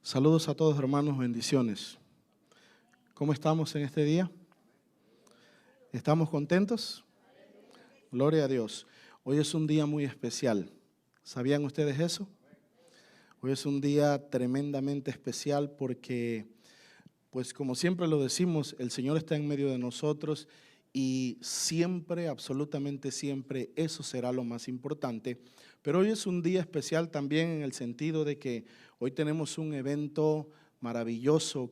Saludos a todos, hermanos, bendiciones. ¿Cómo estamos en este día? ¿Estamos contentos? Gloria a Dios. Hoy es un día muy especial. ¿Sabían ustedes eso? Hoy es un día tremendamente especial porque, pues como siempre lo decimos, el Señor está en medio de nosotros y siempre, absolutamente siempre, eso será lo más importante. Pero hoy es un día especial también en el sentido de que hoy tenemos un evento maravilloso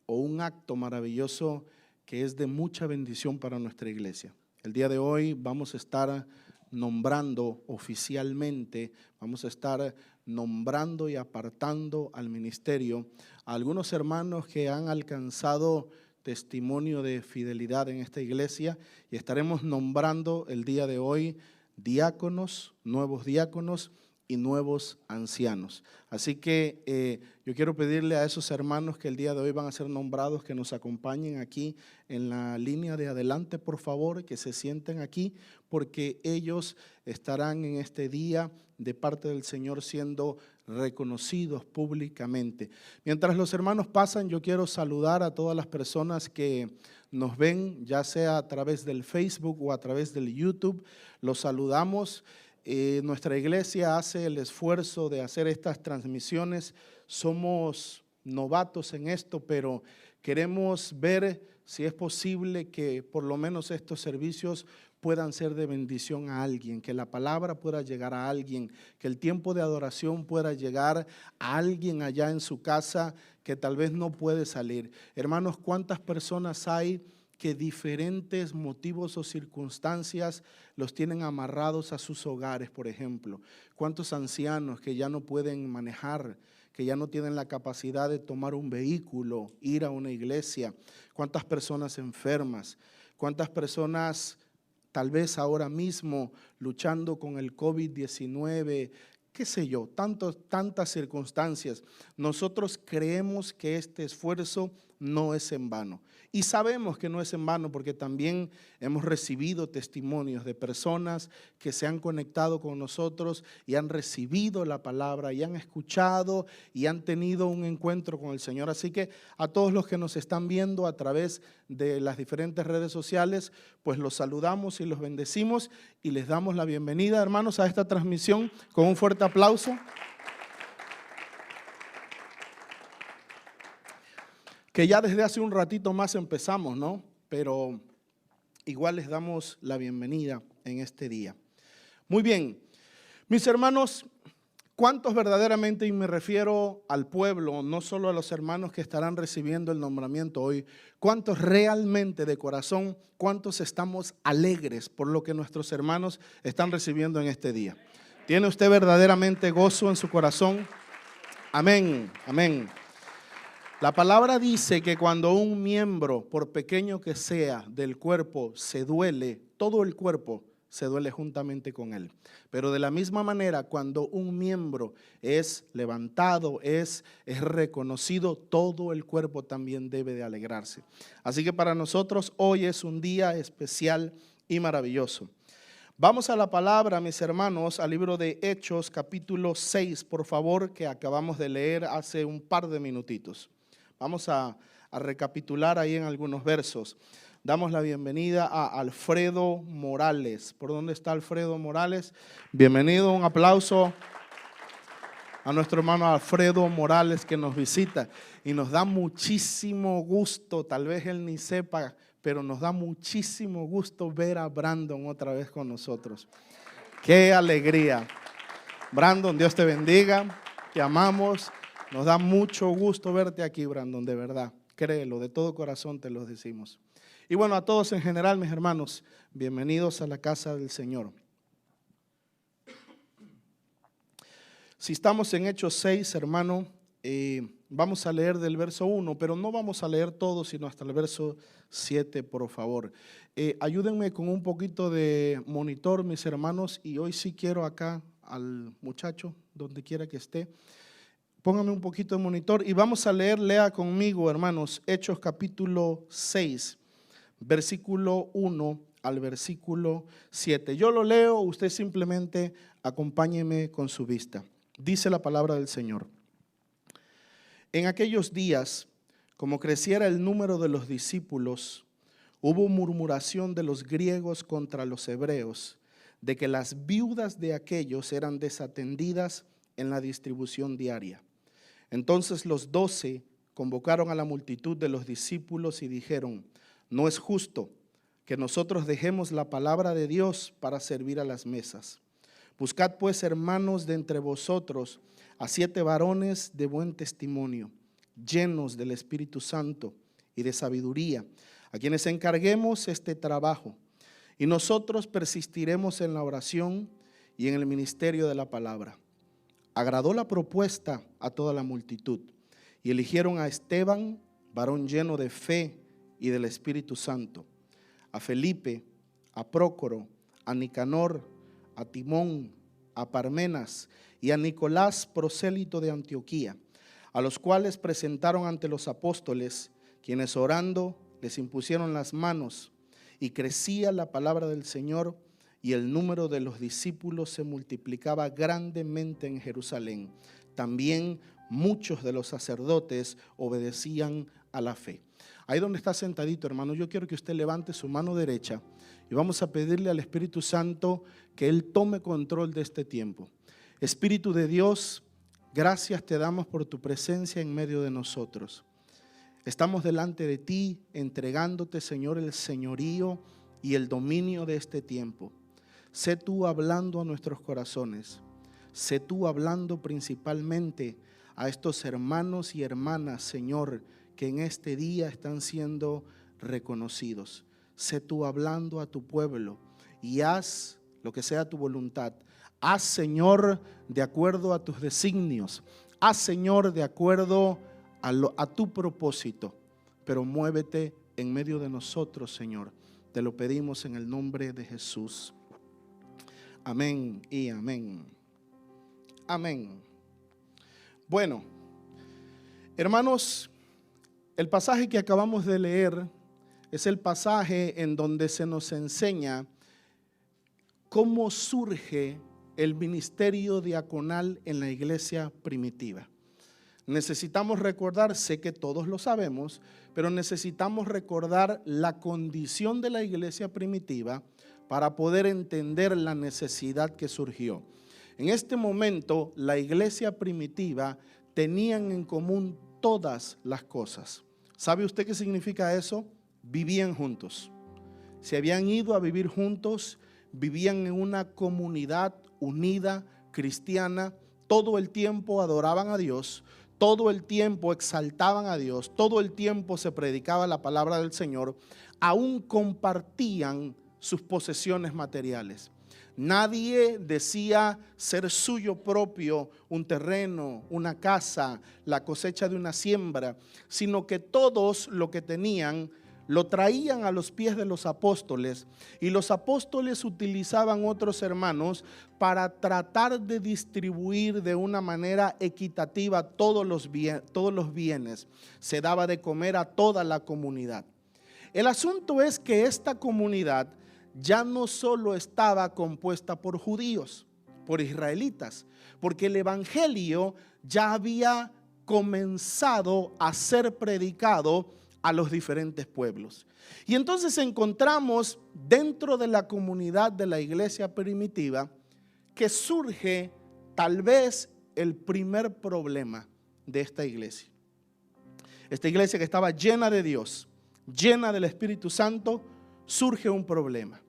o un acto maravilloso que es de mucha bendición para nuestra iglesia. El día de hoy vamos a estar nombrando oficialmente, vamos a estar nombrando y apartando al ministerio a algunos hermanos que han alcanzado testimonio de fidelidad en esta iglesia y estaremos nombrando el día de hoy diáconos, nuevos diáconos y nuevos ancianos. Así que yo quiero pedirle a esos hermanos que el día de hoy van a ser nombrados que nos acompañen aquí en la línea de adelante, por favor, que se sienten aquí, porque ellos estarán en este día de parte del Señor siendo reconocidos públicamente. Mientras los hermanos pasan, yo quiero saludar a todas las personas que nos ven, ya sea a través del Facebook o a través del YouTube. Los saludamos. Nuestra iglesia hace el esfuerzo de hacer estas transmisiones. Somos novatos en esto, pero queremos ver si es posible que por lo menos estos servicios puedan ser de bendición a alguien, que la palabra pueda llegar a alguien, que el tiempo de adoración pueda llegar a alguien allá en su casa que tal vez no puede salir. Hermanos, ¿cuántas personas hay que diferentes motivos o circunstancias los tienen amarrados a sus hogares, por ejemplo? ¿Cuántos ancianos que ya no pueden manejar, que ya no tienen la capacidad de tomar un vehículo, ir a una iglesia? ¿Cuántas personas enfermas? ¿Cuántas personas tal vez ahora mismo luchando con el COVID-19? ¿Qué sé yo? Tantas circunstancias. Nosotros creemos que este esfuerzo no es en vano. Y sabemos que no es en vano porque también hemos recibido testimonios de personas que se han conectado con nosotros y han recibido la palabra y han escuchado y han tenido un encuentro con el Señor. Así que a todos los que nos están viendo a través de las diferentes redes sociales, pues los saludamos y los bendecimos y les damos la bienvenida, hermanos, a esta transmisión con un fuerte aplauso. Que ya desde hace un ratito más empezamos, ¿no? Pero igual les damos la bienvenida en este día. Muy bien, mis hermanos, ¿cuántos verdaderamente, y me refiero al pueblo, no solo a los hermanos que estarán recibiendo el nombramiento hoy, cuántos realmente de corazón, cuántos estamos alegres por lo que nuestros hermanos están recibiendo en este día? ¿Tiene usted verdaderamente gozo en su corazón? Amén, amén. La palabra dice que cuando un miembro, por pequeño que sea, del cuerpo se duele, todo el cuerpo se duele juntamente con él. Pero de la misma manera, cuando un miembro es levantado, es reconocido, todo el cuerpo también debe de alegrarse. Así que para nosotros hoy es un día especial y maravilloso. Vamos a la palabra, mis hermanos, al libro de Hechos, capítulo 6, por favor, que acabamos de leer hace un par de minutitos. Vamos a recapitular ahí en algunos versos. Damos la bienvenida a Alfredo Morales. ¿Por dónde está Alfredo Morales? Bienvenido, un aplauso a nuestro hermano Alfredo Morales que nos visita. Y nos da muchísimo gusto, tal vez él ni sepa, pero nos da muchísimo gusto ver a Brandon otra vez con nosotros. ¡Qué alegría! Brandon, Dios te bendiga, te amamos. Nos da mucho gusto verte aquí, Brandon, de verdad. Créelo, de todo corazón te lo decimos. Y bueno, a todos en general, mis hermanos, bienvenidos a la casa del Señor. Si estamos en Hechos 6, hermano, vamos a leer del verso 1, pero no vamos a leer todo, sino hasta el verso 7, por favor. Ayúdenme con un poquito de monitor, mis hermanos, y hoy sí quiero acá al muchacho, donde quiera que esté, póngame un poquito de monitor y vamos a leer, lea conmigo, hermanos, Hechos capítulo 6, versículo 1 al versículo 7. Yo lo leo, usted simplemente acompáñeme con su vista. Dice la palabra del Señor. En aquellos días, como creciera el número de los discípulos, hubo murmuración de los griegos contra los hebreos, de que las viudas de aquellos eran desatendidas en la distribución diaria. Entonces los 12 convocaron a la multitud de los discípulos y dijeron: no es justo que nosotros dejemos la palabra de Dios para servir a las mesas. Buscad pues, hermanos, de entre vosotros a 7 varones de buen testimonio, llenos del Espíritu Santo y de sabiduría, a quienes encarguemos este trabajo, y nosotros persistiremos en la oración y en el ministerio de la palabra. Agradó la propuesta a toda la multitud, y eligieron a Esteban, varón lleno de fe y del Espíritu Santo, a Felipe, a Prócoro, a Nicanor, a Timón, a Parmenas y a Nicolás, prosélito de Antioquía, a los cuales presentaron ante los apóstoles, quienes orando les impusieron las manos, y crecía la palabra del Señor, y el número de los discípulos se multiplicaba grandemente en Jerusalén. También muchos de los sacerdotes obedecían a la fe. Ahí donde está sentadito, hermano, yo quiero que usted levante su mano derecha y vamos a pedirle al Espíritu Santo que Él tome control de este tiempo. Espíritu de Dios, gracias te damos por tu presencia en medio de nosotros. Estamos delante de ti entregándote, Señor, el señorío y el dominio de este tiempo. Sé tú hablando a nuestros corazones. Sé tú hablando principalmente a estos hermanos y hermanas, Señor, que en este día están siendo reconocidos. Sé tú hablando a tu pueblo y haz lo que sea tu voluntad. Haz, Señor, de acuerdo a tus designios. Haz, Señor, de acuerdo a tu propósito. Pero muévete en medio de nosotros, Señor. Te lo pedimos en el nombre de Jesús. Amén y amén. Amén. Bueno, hermanos, el pasaje que acabamos de leer es el pasaje en donde se nos enseña cómo surge el ministerio diaconal en la iglesia primitiva. Necesitamos recordar, sé que todos lo sabemos, pero necesitamos recordar la condición de la iglesia primitiva para poder entender la necesidad que surgió. En este momento, la iglesia primitiva tenían en común todas las cosas. ¿Sabe usted qué significa eso? Vivían juntos. Se habían ido a vivir juntos, vivían en una comunidad unida, cristiana, todo el tiempo adoraban a Dios, todo el tiempo exaltaban a Dios, todo el tiempo se predicaba la palabra del Señor, aún compartían sus posesiones materiales. Nadie decía ser suyo propio un terreno, una casa, la cosecha de una siembra, sino que todos lo que tenían lo traían a los pies de los apóstoles, y los apóstoles utilizaban otros hermanos para tratar de distribuir de una manera equitativa todos los bienes. Se daba de comer a toda la comunidad. El asunto es que esta comunidad ya no solo estaba compuesta por judíos, por israelitas, porque el evangelio ya había comenzado a ser predicado a los diferentes pueblos. Y entonces encontramos dentro de la comunidad de la iglesia primitiva que surge tal vez el primer problema de esta iglesia. Esta iglesia que estaba llena de Dios, llena del Espíritu Santo, surge un problema.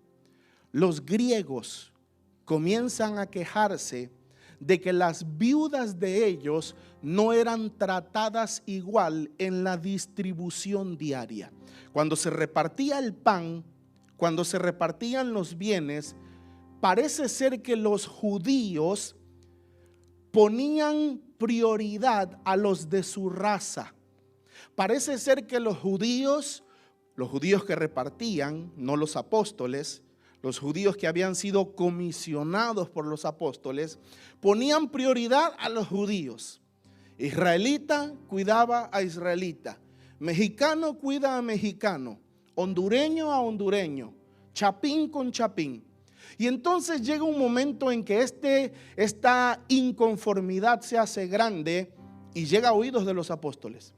Los griegos comienzan a quejarse de que las viudas de ellos no eran tratadas igual en la distribución diaria. Cuando se repartía el pan, cuando se repartían los bienes, parece ser que los judíos ponían prioridad a los de su raza. Parece ser que los judíos que repartían, no los apóstoles, los judíos que habían sido comisionados por los apóstoles, ponían prioridad a los judíos. Israelita cuidaba a israelita, mexicano cuida a mexicano, hondureño a hondureño, chapín con chapín. Y entonces llega un momento en que esta inconformidad se hace grande y llega a oídos de los apóstoles.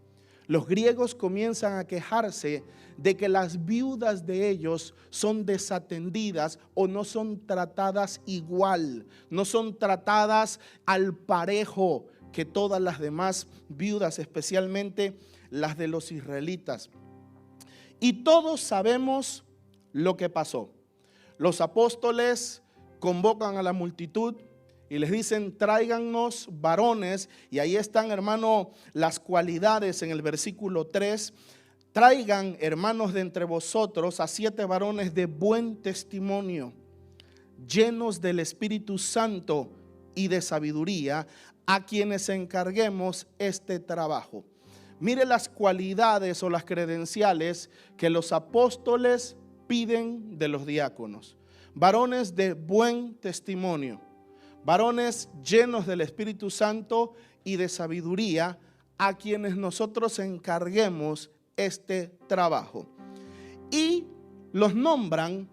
Los griegos comienzan a quejarse de que las viudas de ellos son desatendidas o no son tratadas igual, no son tratadas al parejo que todas las demás viudas, especialmente las de los israelitas. Y todos sabemos lo que pasó. Los apóstoles convocan a la multitud y les dicen: tráigannos varones. Y ahí están, hermano, las cualidades en el versículo 3. Traigan, hermanos, de entre vosotros a 7 varones de buen testimonio, llenos del Espíritu Santo y de sabiduría, a quienes encarguemos este trabajo. Mire las cualidades o las credenciales que los apóstoles piden de los diáconos. Varones de buen testimonio, varones llenos del Espíritu Santo y de sabiduría, a quienes nosotros encarguemos este trabajo. Y los nombran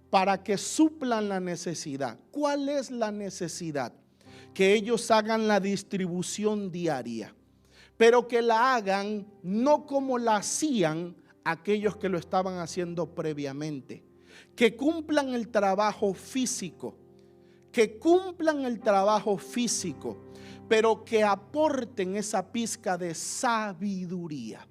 para que suplan la necesidad. ¿Cuál es la necesidad? Que ellos hagan la distribución diaria, pero que la hagan no como la hacían aquellos que lo estaban haciendo previamente. Que cumplan el trabajo físico, pero que aporten esa pizca de sabiduría,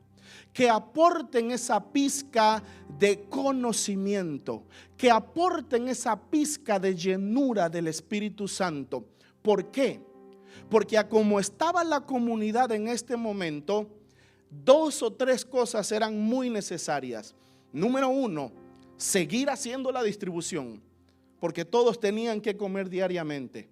que aporten esa pizca de conocimiento, que aporten esa pizca de llenura del Espíritu Santo. ¿Por qué? Porque como estaba la comunidad en este momento, 2 o 3 cosas eran muy necesarias. Número 1, seguir haciendo la distribución, porque todos tenían que comer diariamente.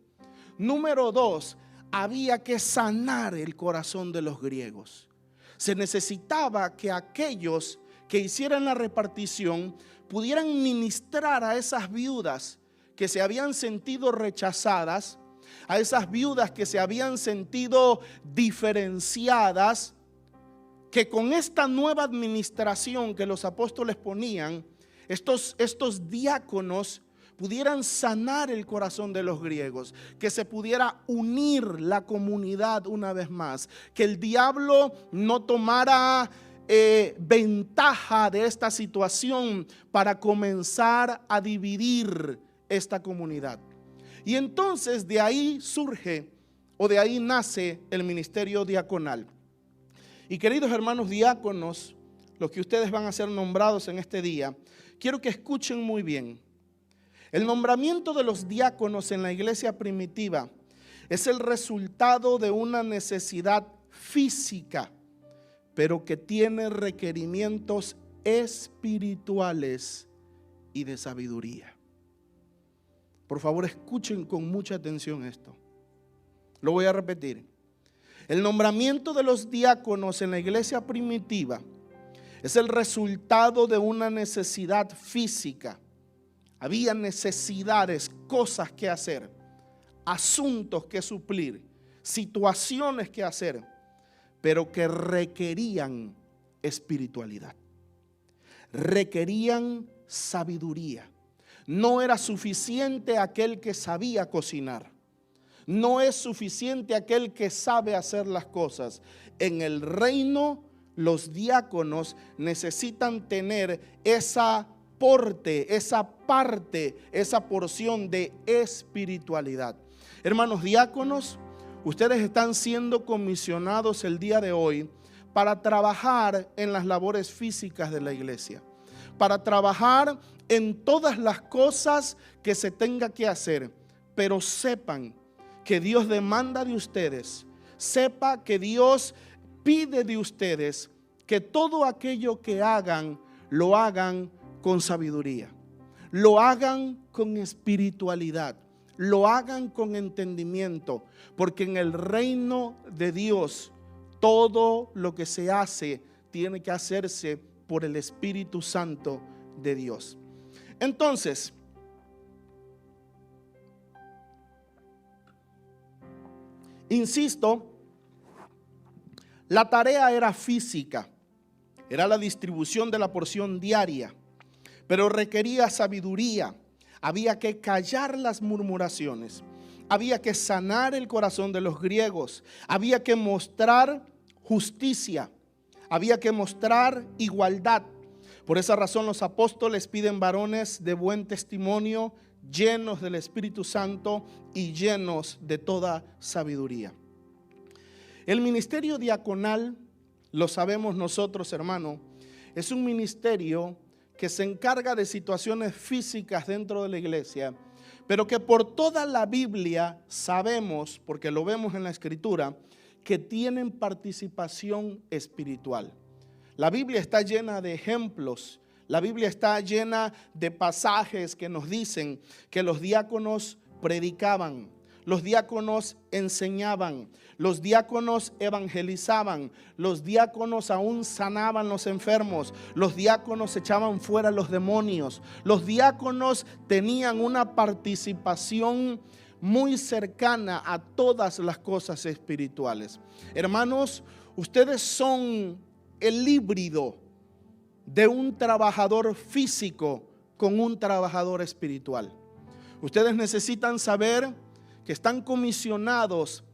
Número 2, había que sanar el corazón de los griegos. Se necesitaba que aquellos que hicieran la repartición pudieran ministrar a esas viudas que se habían sentido rechazadas, a esas viudas que se habían sentido diferenciadas, que con esta nueva administración que los apóstoles ponían, estos diáconos pudieran sanar el corazón de los griegos, que se pudiera unir la comunidad una vez más, que el diablo no tomara ventaja de esta situación para comenzar a dividir esta comunidad. Y entonces de ahí surge, o de ahí nace, el ministerio diaconal. Y queridos hermanos diáconos, los que ustedes van a ser nombrados en este día, quiero que escuchen muy bien. El nombramiento de los diáconos en la iglesia primitiva es el resultado de una necesidad física, pero que tiene requerimientos espirituales y de sabiduría. Por favor, escuchen con mucha atención esto. Lo voy a repetir. El nombramiento de los diáconos en la iglesia primitiva es el resultado de una necesidad física. Había necesidades, cosas que hacer, asuntos que suplir, situaciones que hacer, pero que requerían espiritualidad, requerían sabiduría. No era suficiente aquel que sabía cocinar. No es suficiente aquel que sabe hacer las cosas. En el reino, los diáconos necesitan tener esa aporte, esa parte, esa porción de espiritualidad. Hermanos diáconos, ustedes están siendo comisionados el día de hoy para trabajar en las labores físicas de la iglesia, para trabajar en todas las cosas que se tenga que hacer, pero sepan que Dios demanda de ustedes, sepa que Dios pide de ustedes que todo aquello que hagan, lo hagan con sabiduría, lo hagan con espiritualidad, lo hagan con entendimiento, porque en el reino de Dios todo lo que se hace tiene que hacerse por el Espíritu Santo de Dios. Entonces, insisto, la tarea era física, era la distribución de la porción diaria, pero requería sabiduría. Había que callar las murmuraciones. Había que sanar el corazón de los griegos. Había que mostrar justicia. Había que mostrar igualdad. Por esa razón los apóstoles piden varones de buen testimonio, llenos del Espíritu Santo y llenos de toda sabiduría. El ministerio diaconal, lo sabemos nosotros, hermano, es un ministerio que se encarga de situaciones físicas dentro de la iglesia, pero que por toda la Biblia sabemos, porque lo vemos en la Escritura, que tienen participación espiritual. La Biblia está llena de ejemplos. La Biblia está llena de pasajes que nos dicen que los diáconos predicaban, los diáconos enseñaban, los diáconos evangelizaban, los diáconos aún sanaban los enfermos, los diáconos echaban fuera los demonios, los diáconos tenían una participación muy cercana a todas las cosas espirituales. Hermanos, ustedes son el híbrido de un trabajador físico con un trabajador espiritual. Ustedes necesitan saber que están comisionados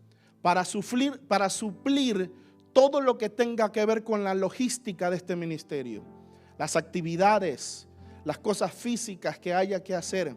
para suplir todo lo que tenga que ver con la logística de este ministerio, las actividades, las cosas físicas que haya que hacer,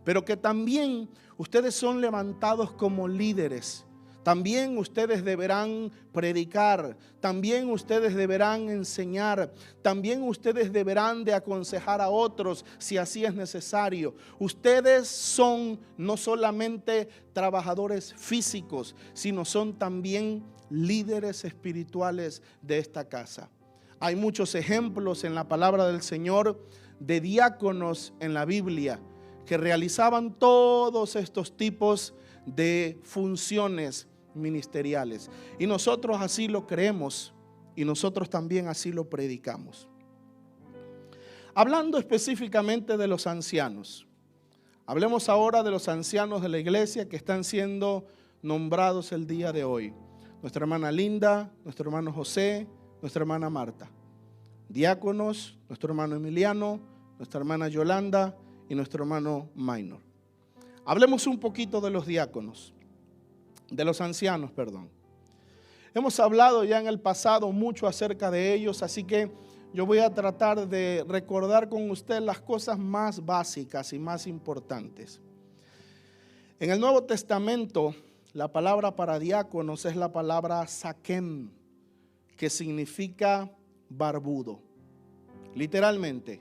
pero que también ustedes son levantados como líderes. También ustedes deberán predicar, también ustedes deberán enseñar, también ustedes deberán de aconsejar a otros si así es necesario. Ustedes son no solamente trabajadores físicos, sino son también líderes espirituales de esta casa. Hay muchos ejemplos en la palabra del Señor de diáconos en la Biblia que realizaban todos estos tipos de funciones ministeriales. Y nosotros así lo creemos y nosotros también así lo predicamos. Hablando específicamente de los ancianos, hablemos ahora de los ancianos de la iglesia que están siendo nombrados el día de hoy. Nuestra hermana Linda, nuestro hermano José, nuestra hermana Marta. Diáconos, nuestro hermano Emiliano, nuestra hermana Yolanda y nuestro hermano Minor. Hablemos un poquito de los diáconos. De los ancianos, perdón. Hemos hablado ya en el pasado mucho acerca de ellos, así que yo voy a tratar de recordar con usted las cosas más básicas y más importantes. En el Nuevo Testamento, la palabra para diáconos es la palabra sakem, que significa barbudo. Literalmente,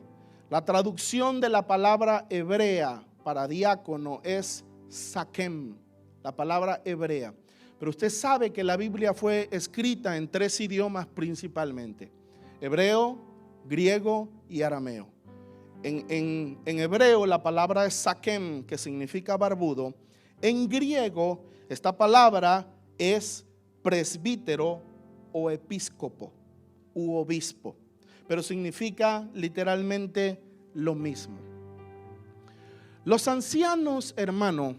la traducción de la palabra hebrea para diácono es sakem. La palabra hebrea. Pero usted sabe que la Biblia fue escrita en 3 idiomas principalmente: hebreo, griego y arameo. En hebreo la palabra es sakem, que significa barbudo. En griego esta palabra es presbítero o episcopo u obispo, pero significa literalmente lo mismo. Los ancianos, hermano,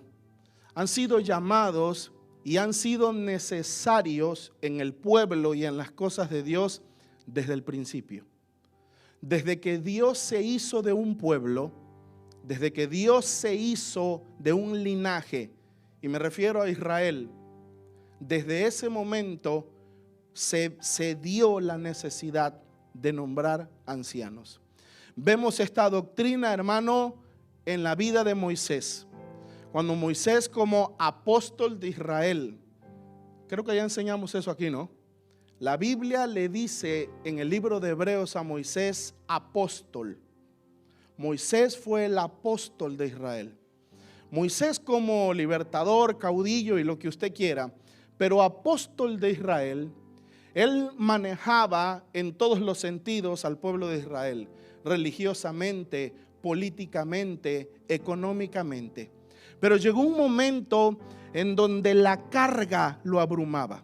han sido llamados y han sido necesarios en el pueblo y en las cosas de Dios desde el principio. Desde que Dios se hizo de un pueblo, desde que Dios se hizo de un linaje, y me refiero a Israel, desde ese momento se dio la necesidad de nombrar ancianos. Vemos esta doctrina, hermano, en la vida de Moisés. Cuando Moisés, como apóstol de Israel, creo que ya enseñamos eso aquí, ¿no? La Biblia le dice en el libro de Hebreos a Moisés apóstol. Moisés fue el apóstol de Israel. Moisés como libertador, caudillo y lo que usted quiera, pero apóstol de Israel, él manejaba en todos los sentidos al pueblo de Israel, religiosamente, políticamente, económicamente. Pero llegó un momento en donde la carga lo abrumaba.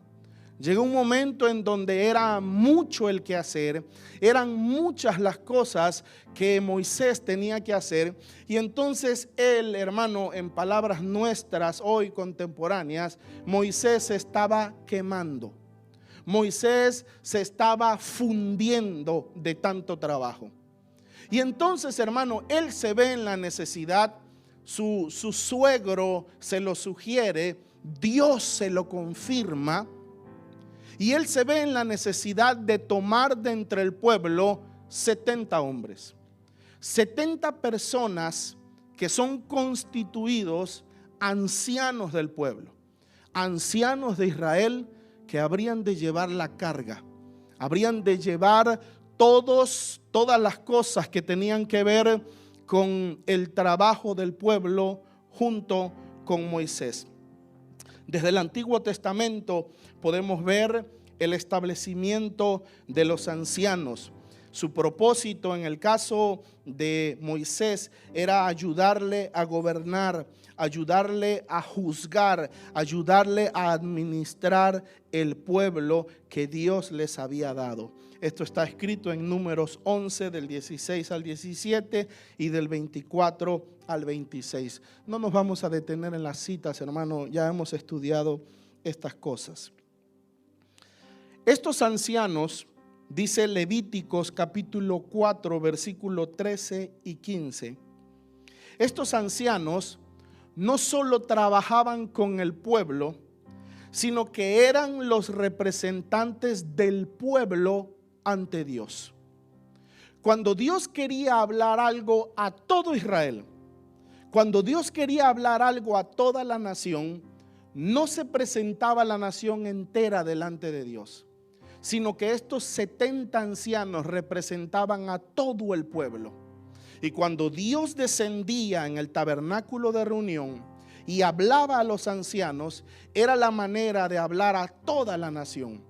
Llegó un momento en donde era mucho el que hacer, eran muchas las cosas que Moisés tenía que hacer. Y entonces él, hermano, en palabras nuestras hoy contemporáneas, Moisés se estaba quemando. Moisés se estaba fundiendo de tanto trabajo. Y entonces, hermano, él se ve en la necesidad su suegro se lo sugiere, Dios se lo confirma y él se ve en la necesidad de tomar de entre el pueblo 70 hombres, 70 personas que son constituidos ancianos del pueblo, ancianos de Israel que habrían de llevar la carga, habrían de llevar todas las cosas que tenían que ver con el trabajo del pueblo junto con Moisés. Desde el Antiguo Testamento podemos ver el establecimiento de los ancianos. Su propósito en el caso de Moisés era ayudarle a gobernar, ayudarle a juzgar, ayudarle a administrar el pueblo que Dios les había dado. Esto está escrito en Números 11 del 16 al 17 y del 24 al 26. No nos vamos a detener en las citas, hermano, ya hemos estudiado estas cosas. Estos ancianos, dice Levíticos capítulo 4, versículo 13 y 15. Estos ancianos no solo trabajaban con el pueblo, sino que eran los representantes del pueblo ante Dios. Cuando Dios quería hablar algo a todo Israel, cuando Dios quería hablar algo a toda la nación, no se presentaba la nación entera delante de Dios, sino que estos 70 ancianos representaban a todo el pueblo. Y cuando Dios descendía en el tabernáculo de reunión y hablaba a los ancianos, era la manera de hablar a toda la nación.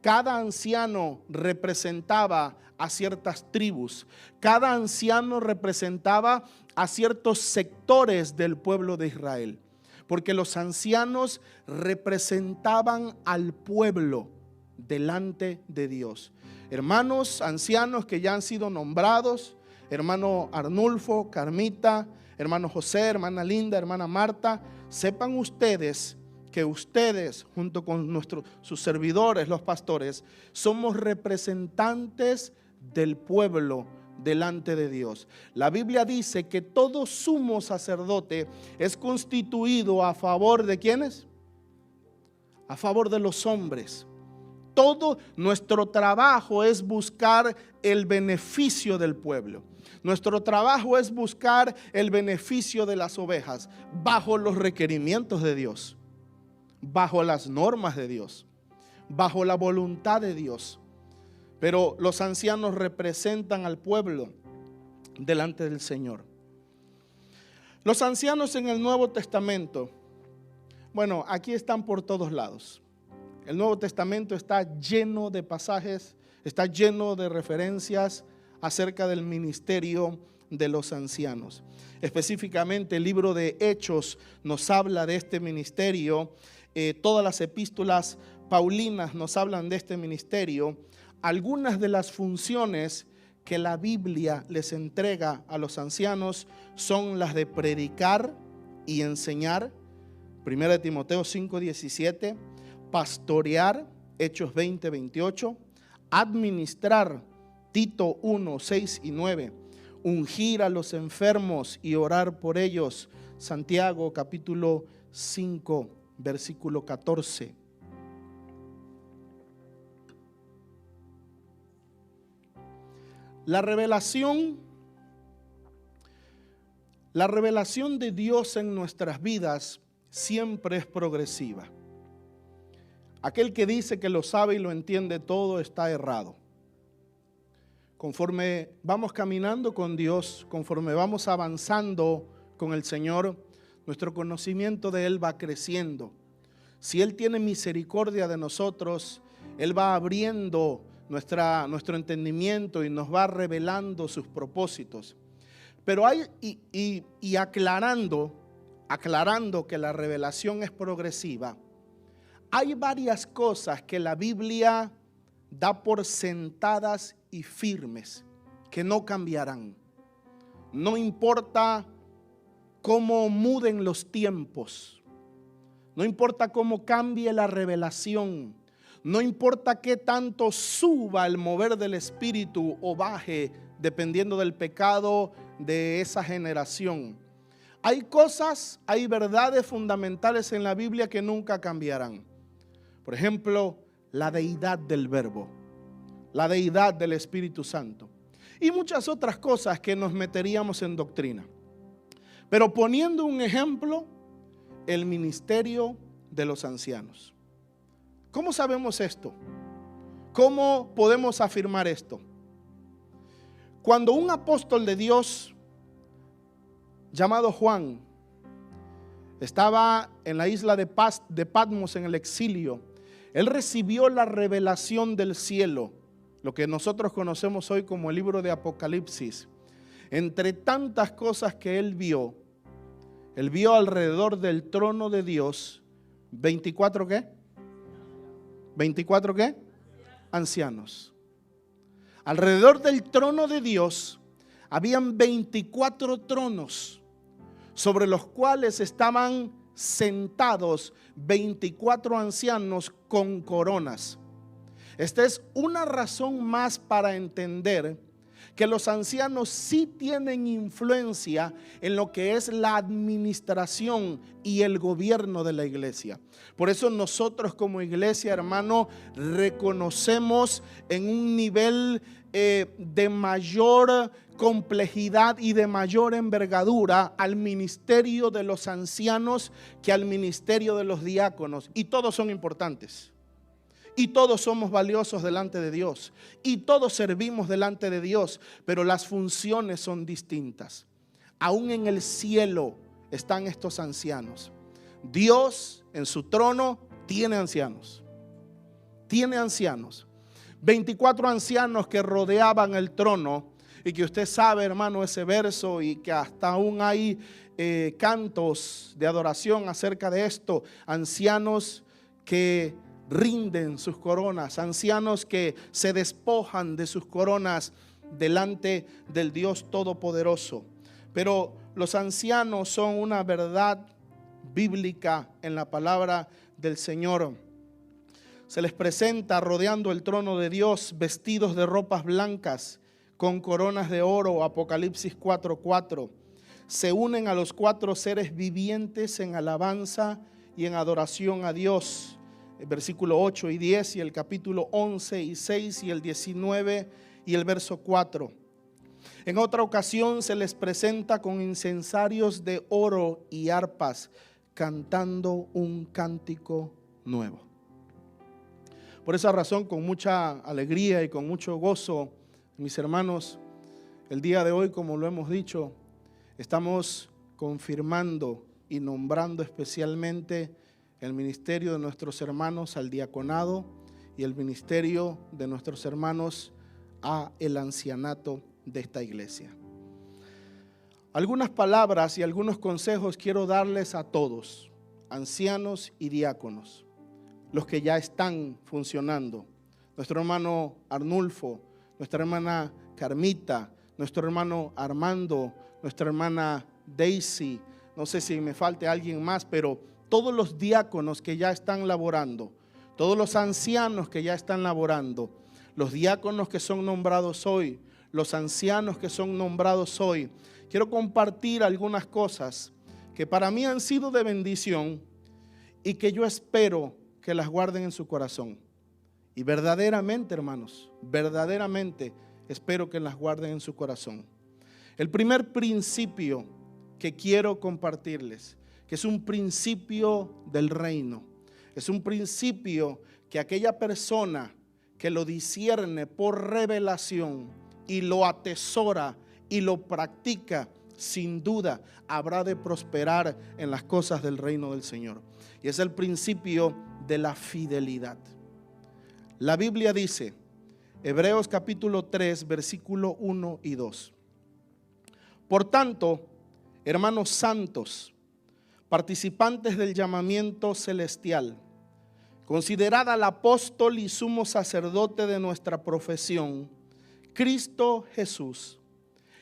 Cada anciano representaba a ciertas tribus, cada anciano representaba a ciertos sectores del pueblo de Israel, porque los ancianos representaban al pueblo delante de Dios. Hermanos ancianos que ya han sido nombrados, hermano Arnulfo, Carmita, hermano José, hermana Linda, hermana Marta, sepan ustedes que ustedes, junto con sus servidores, los pastores, somos representantes del pueblo delante de Dios. La Biblia dice que todo sumo sacerdote es constituido a favor de ¿quiénes? A favor de los hombres. Todo nuestro trabajo es buscar el beneficio del pueblo. Nuestro trabajo es buscar el beneficio de las ovejas bajo los requerimientos de Dios, bajo las normas de Dios, bajo la voluntad de Dios. Pero los ancianos representan al pueblo delante del Señor. Los ancianos en el Nuevo Testamento, bueno, aquí están por todos lados. El Nuevo Testamento está lleno de pasajes, está lleno de referencias acerca del ministerio de los ancianos. Específicamente el libro de Hechos nos habla de este ministerio. Todas las epístolas paulinas nos hablan de este ministerio. Algunas de las funciones que la Biblia les entrega a los ancianos son las de predicar y enseñar, 1 Timoteo 5:17, pastorear, Hechos 20:28, administrar, Tito 1:6 y 9, ungir a los enfermos y orar por ellos, Santiago capítulo 5, versículo 14. La revelación de Dios en nuestras vidas siempre es progresiva. Aquel que dice que lo sabe y lo entiende todo está errado. Conforme vamos caminando con Dios, conforme vamos avanzando con el Señor, nuestro conocimiento de Él va creciendo. Si Él tiene misericordia de nosotros, Él va abriendo nuestro entendimiento y nos va revelando sus propósitos. Pero hay, aclarando que la revelación es progresiva, hay varias cosas que la Biblia da por sentadas y firmes, que no cambiarán. No importa cómo muden los tiempos, no importa cómo cambie la revelación, no importa qué tanto suba el mover del Espíritu o baje, dependiendo del pecado de esa generación. hay cosas, hay verdades fundamentales en la Biblia que nunca cambiarán. Por ejemplo, la deidad del Verbo, la deidad del Espíritu Santo y muchas otras cosas que nos meteríamos en doctrina. Pero poniendo un ejemplo, el ministerio de los ancianos. ¿Cómo sabemos esto? ¿Cómo podemos afirmar esto? Cuando un apóstol de Dios llamado Juan estaba en la isla de Patmos en el exilio, él recibió la revelación del cielo, lo que nosotros conocemos hoy como el libro de Apocalipsis. Entre tantas cosas que él vio alrededor del trono de Dios 24 ¿qué? 24 ¿qué? Ancianos. Alrededor del trono de Dios habían 24 tronos sobre los cuales estaban sentados 24 ancianos con coronas. Esta es una razón más para entender que los ancianos sí tienen influencia en lo que es la administración y el gobierno de la iglesia. Por eso nosotros como iglesia, hermano, reconocemos en un nivel de mayor complejidad y de mayor envergadura al ministerio de los ancianos que al ministerio de los diáconos. Y todos son importantes. Y todos somos valiosos delante de Dios. Y todos servimos delante de Dios. Pero las funciones son distintas. Aún en el cielo están estos ancianos. Dios en su trono tiene ancianos. Tiene ancianos. 24 ancianos que rodeaban el trono. Y que usted sabe, hermano, ese verso. Y que hasta aún hay cantos de adoración acerca de esto. Ancianos que rinden sus coronas, ancianos que se despojan de sus coronas delante del Dios Todopoderoso. Pero los ancianos son una verdad bíblica en la palabra del Señor. Se les presenta rodeando el trono de Dios, vestidos de ropas blancas, con coronas de oro, Apocalipsis 4:4. Se unen a los 4 seres vivientes en alabanza y en adoración a Dios. El versículo 8 y 10 y el capítulo 11 y 6 y el 19 y el verso 4. En otra ocasión se les presenta con incensarios de oro y arpas, cantando un cántico nuevo. Por esa razón, con mucha alegría y con mucho gozo, mis hermanos, el día de hoy, como lo hemos dicho, estamos confirmando y nombrando especialmente el ministerio de nuestros hermanos al diaconado y el ministerio de nuestros hermanos a el ancianato de esta iglesia. Algunas palabras y algunos consejos quiero darles a todos, ancianos y diáconos, los que ya están funcionando. Nuestro hermano Arnulfo, nuestra hermana Carmita, nuestro hermano Armando, nuestra hermana Daisy, no sé si me falte alguien más, pero todos los diáconos que ya están laborando, todos los ancianos que ya están laborando, los diáconos que son nombrados hoy, los ancianos que son nombrados hoy, quiero compartir algunas cosas que para mí han sido de bendición y que yo espero que las guarden en su corazón. Y verdaderamente, hermanos, verdaderamente espero que las guarden en su corazón. El primer principio que quiero compartirles, que es un principio del reino, es un principio que aquella persona que lo discierne por revelación y lo atesora y lo practica, sin duda habrá de prosperar en las cosas del reino del Señor. Y es el principio de la fidelidad. La Biblia dice, Hebreos capítulo 3, versículo 1 y 2. Por tanto, hermanos santos, participantes del llamamiento celestial, considerad al apóstol y sumo sacerdote de nuestra profesión, Cristo Jesús,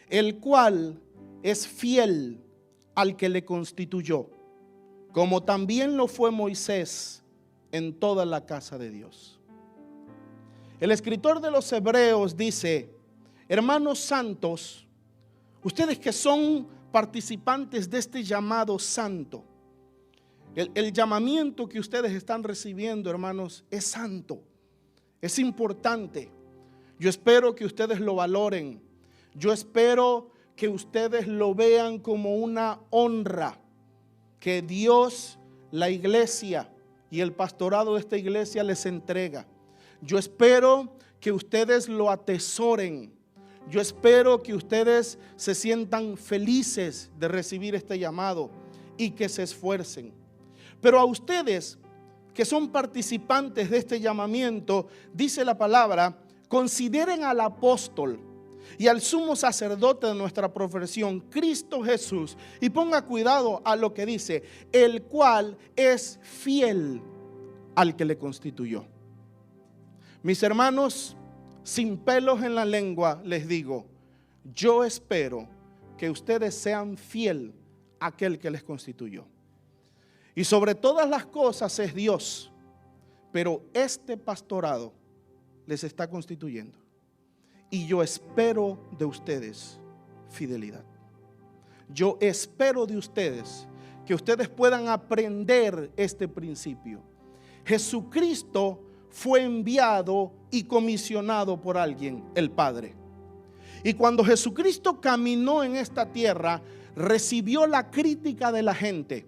el cual es fiel al que le constituyó, como también lo fue Moisés en toda la casa de Dios. El escritor de los Hebreos dice, hermanos santos, ustedes que son participantes de este llamado santo. El llamamiento que ustedes están recibiendo, hermanos, es santo, es importante. Yo espero que ustedes lo valoren. Yo espero que ustedes lo vean como una honra que Dios, la iglesia y el pastorado de esta iglesia les entrega. Yo espero que ustedes lo atesoren. Yo espero que ustedes se sientan felices de recibir este llamado y que se esfuercen. Pero a ustedes que son participantes de este llamamiento, dice la palabra, consideren al apóstol y al sumo sacerdote de nuestra profesión, Cristo Jesús, y ponga cuidado a lo que dice, el cual es fiel al que le constituyó. Mis hermanos, sin pelos en la lengua les digo, yo espero que ustedes sean fiel a aquel que les constituyó. Y sobre todas las cosas es Dios, pero este pastorado les está constituyendo. Y yo espero de ustedes fidelidad. Yo espero de ustedes que ustedes puedan aprender este principio. Jesucristo fue enviado y comisionado por alguien, el Padre. Y cuando Jesucristo caminó en esta tierra, recibió la crítica de la gente.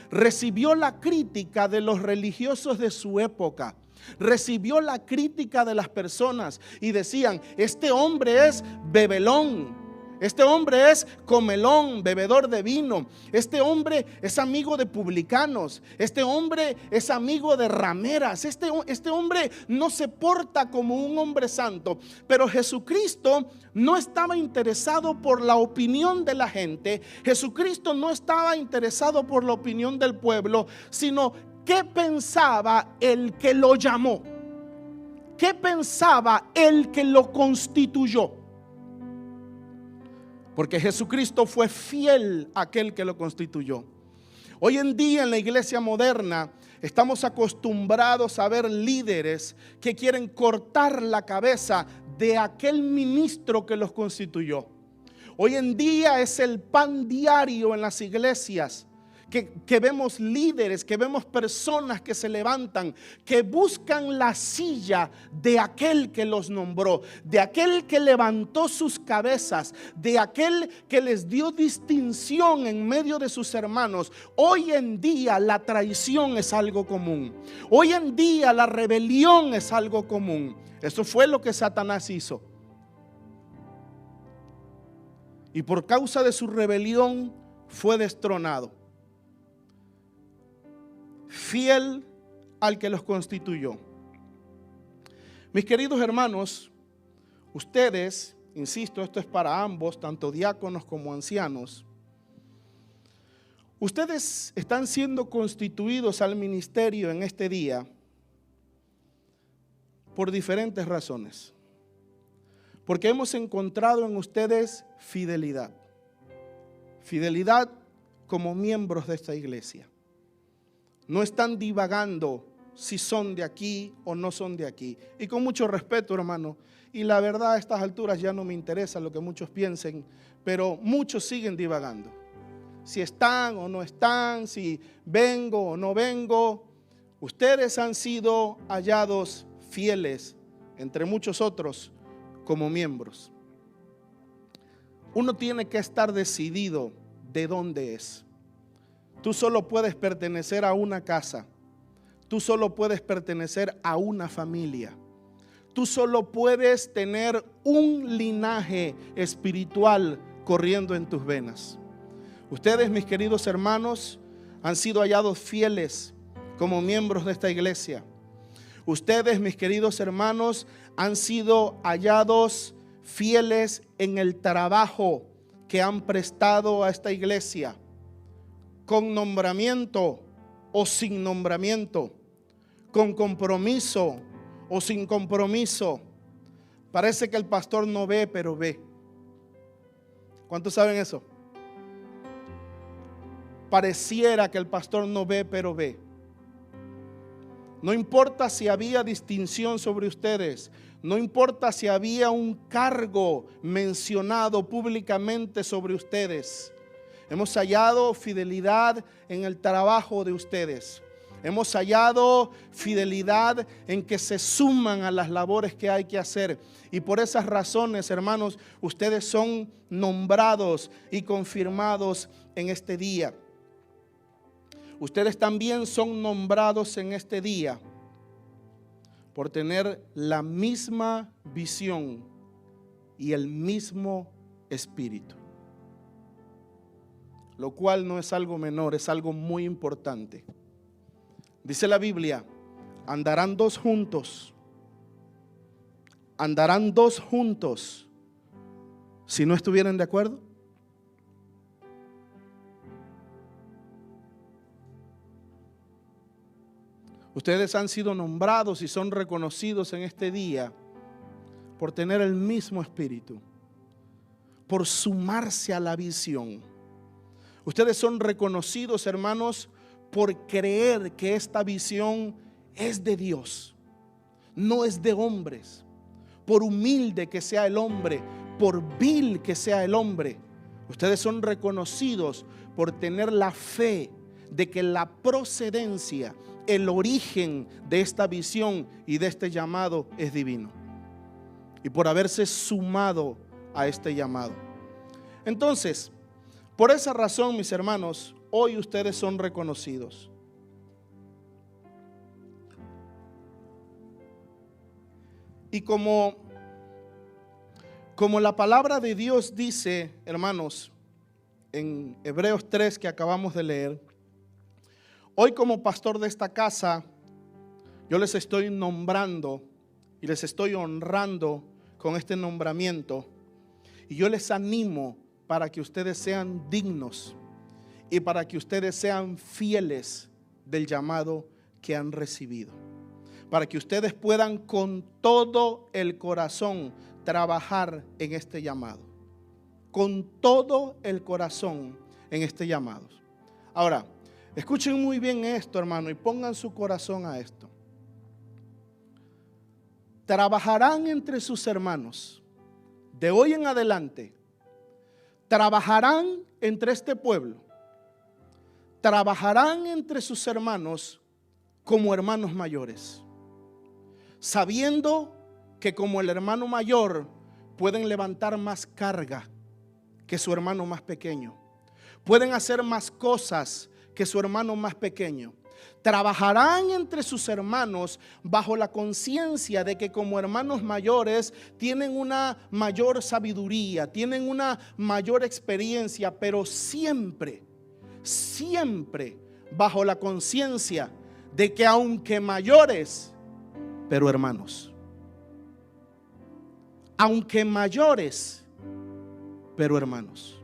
Recibió la crítica de los religiosos de su época. Recibió la crítica de las personas y decían, este hombre es bebelón, este hombre es comelón, bebedor de vino, este hombre es amigo de publicanos, este hombre es amigo de rameras, este hombre no se porta como un hombre santo. Pero Jesucristo no estaba interesado por la opinión de la gente. Jesucristo no estaba interesado por la opinión del pueblo, sino ¿qué pensaba el que lo llamó? ¿Qué pensaba el que lo constituyó? Porque Jesucristo fue fiel a aquel que lo constituyó. Hoy en día en la iglesia moderna estamos acostumbrados a ver líderes que quieren cortar la cabeza de aquel ministro que los constituyó. Hoy en día es el pan diario en las iglesias. Que vemos líderes, que vemos personas que se levantan, que buscan la silla de aquel que los nombró, de aquel que levantó sus cabezas, de aquel que les dio distinción en medio de sus hermanos. Hoy en día la traición es algo común. Hoy en día la rebelión es algo común. Eso fue lo que Satanás hizo. Y por causa de su rebelión fue destronado. Fiel al que los constituyó. Mis queridos hermanos, ustedes, insisto, esto es para ambos, tanto diáconos como ancianos. Ustedes están siendo constituidos al ministerio en este día por diferentes razones. Porque hemos encontrado en ustedes fidelidad. Fidelidad como miembros de esta iglesia. No están divagando si son de aquí o no son de aquí. Y con mucho respeto, hermano, y la verdad a estas alturas ya no me interesa lo que muchos piensen, pero muchos siguen divagando. Si están o no están, si vengo o no vengo. Ustedes han sido hallados fieles, entre muchos otros, como miembros. Uno tiene que estar decidido de dónde es. Tú solo puedes pertenecer a una casa. Tú solo puedes pertenecer a una familia. Tú solo puedes tener un linaje espiritual corriendo en tus venas. Ustedes, mis queridos hermanos, han sido hallados fieles como miembros de esta iglesia. Ustedes, mis queridos hermanos, han sido hallados fieles en el trabajo que han prestado a esta iglesia. Con nombramiento o sin nombramiento, con compromiso o sin compromiso. Parece que el pastor no ve, pero ve. ¿Cuántos saben eso? Pareciera que el pastor no ve, pero ve. No importa si había distinción sobre ustedes, no importa si había un cargo mencionado públicamente sobre ustedes. Hemos hallado fidelidad en el trabajo de ustedes. Hemos hallado fidelidad en que se suman a las labores que hay que hacer. Y por esas razones, hermanos, ustedes son nombrados y confirmados en este día. Ustedes también son nombrados en este día por tener la misma visión y el mismo espíritu. Lo cual no es algo menor, es algo muy importante. Dice la Biblia, andarán dos juntos si no estuvieran de acuerdo. Ustedes han sido nombrados y son reconocidos en este día por tener el mismo espíritu, por sumarse a la visión. Ustedes son reconocidos, hermanos, por creer que esta visión es de Dios, no es de hombres. Por humilde que sea el hombre, por vil que sea el hombre, ustedes son reconocidos por tener la fe de que la procedencia, el origen de esta visión y de este llamado es divino, y por haberse sumado a este llamado. Entonces, por esa razón, mis hermanos, hoy ustedes son reconocidos. Y como la palabra de Dios dice, hermanos, en Hebreos 3 que acabamos de leer, hoy como pastor de esta casa, yo les estoy nombrando y les estoy honrando con este nombramiento. Y yo les animo para que ustedes sean dignos y para que ustedes sean fieles del llamado que han recibido. Para que ustedes puedan con todo el corazón trabajar en este llamado. Con todo el corazón en este llamado. Ahora, escuchen muy bien esto, hermano, y pongan su corazón a esto. Trabajarán entre sus hermanos. De hoy en adelante, trabajarán entre este pueblo. Trabajarán entre sus hermanos como hermanos mayores, sabiendo que como el hermano mayor pueden levantar más carga que su hermano más pequeño, pueden hacer más cosas que su hermano más pequeño. Trabajarán entre sus hermanos bajo la conciencia de que como hermanos mayores tienen una mayor sabiduría, tienen una mayor experiencia, pero siempre bajo la conciencia de que aunque mayores, pero hermanos. Aunque mayores, pero hermanos.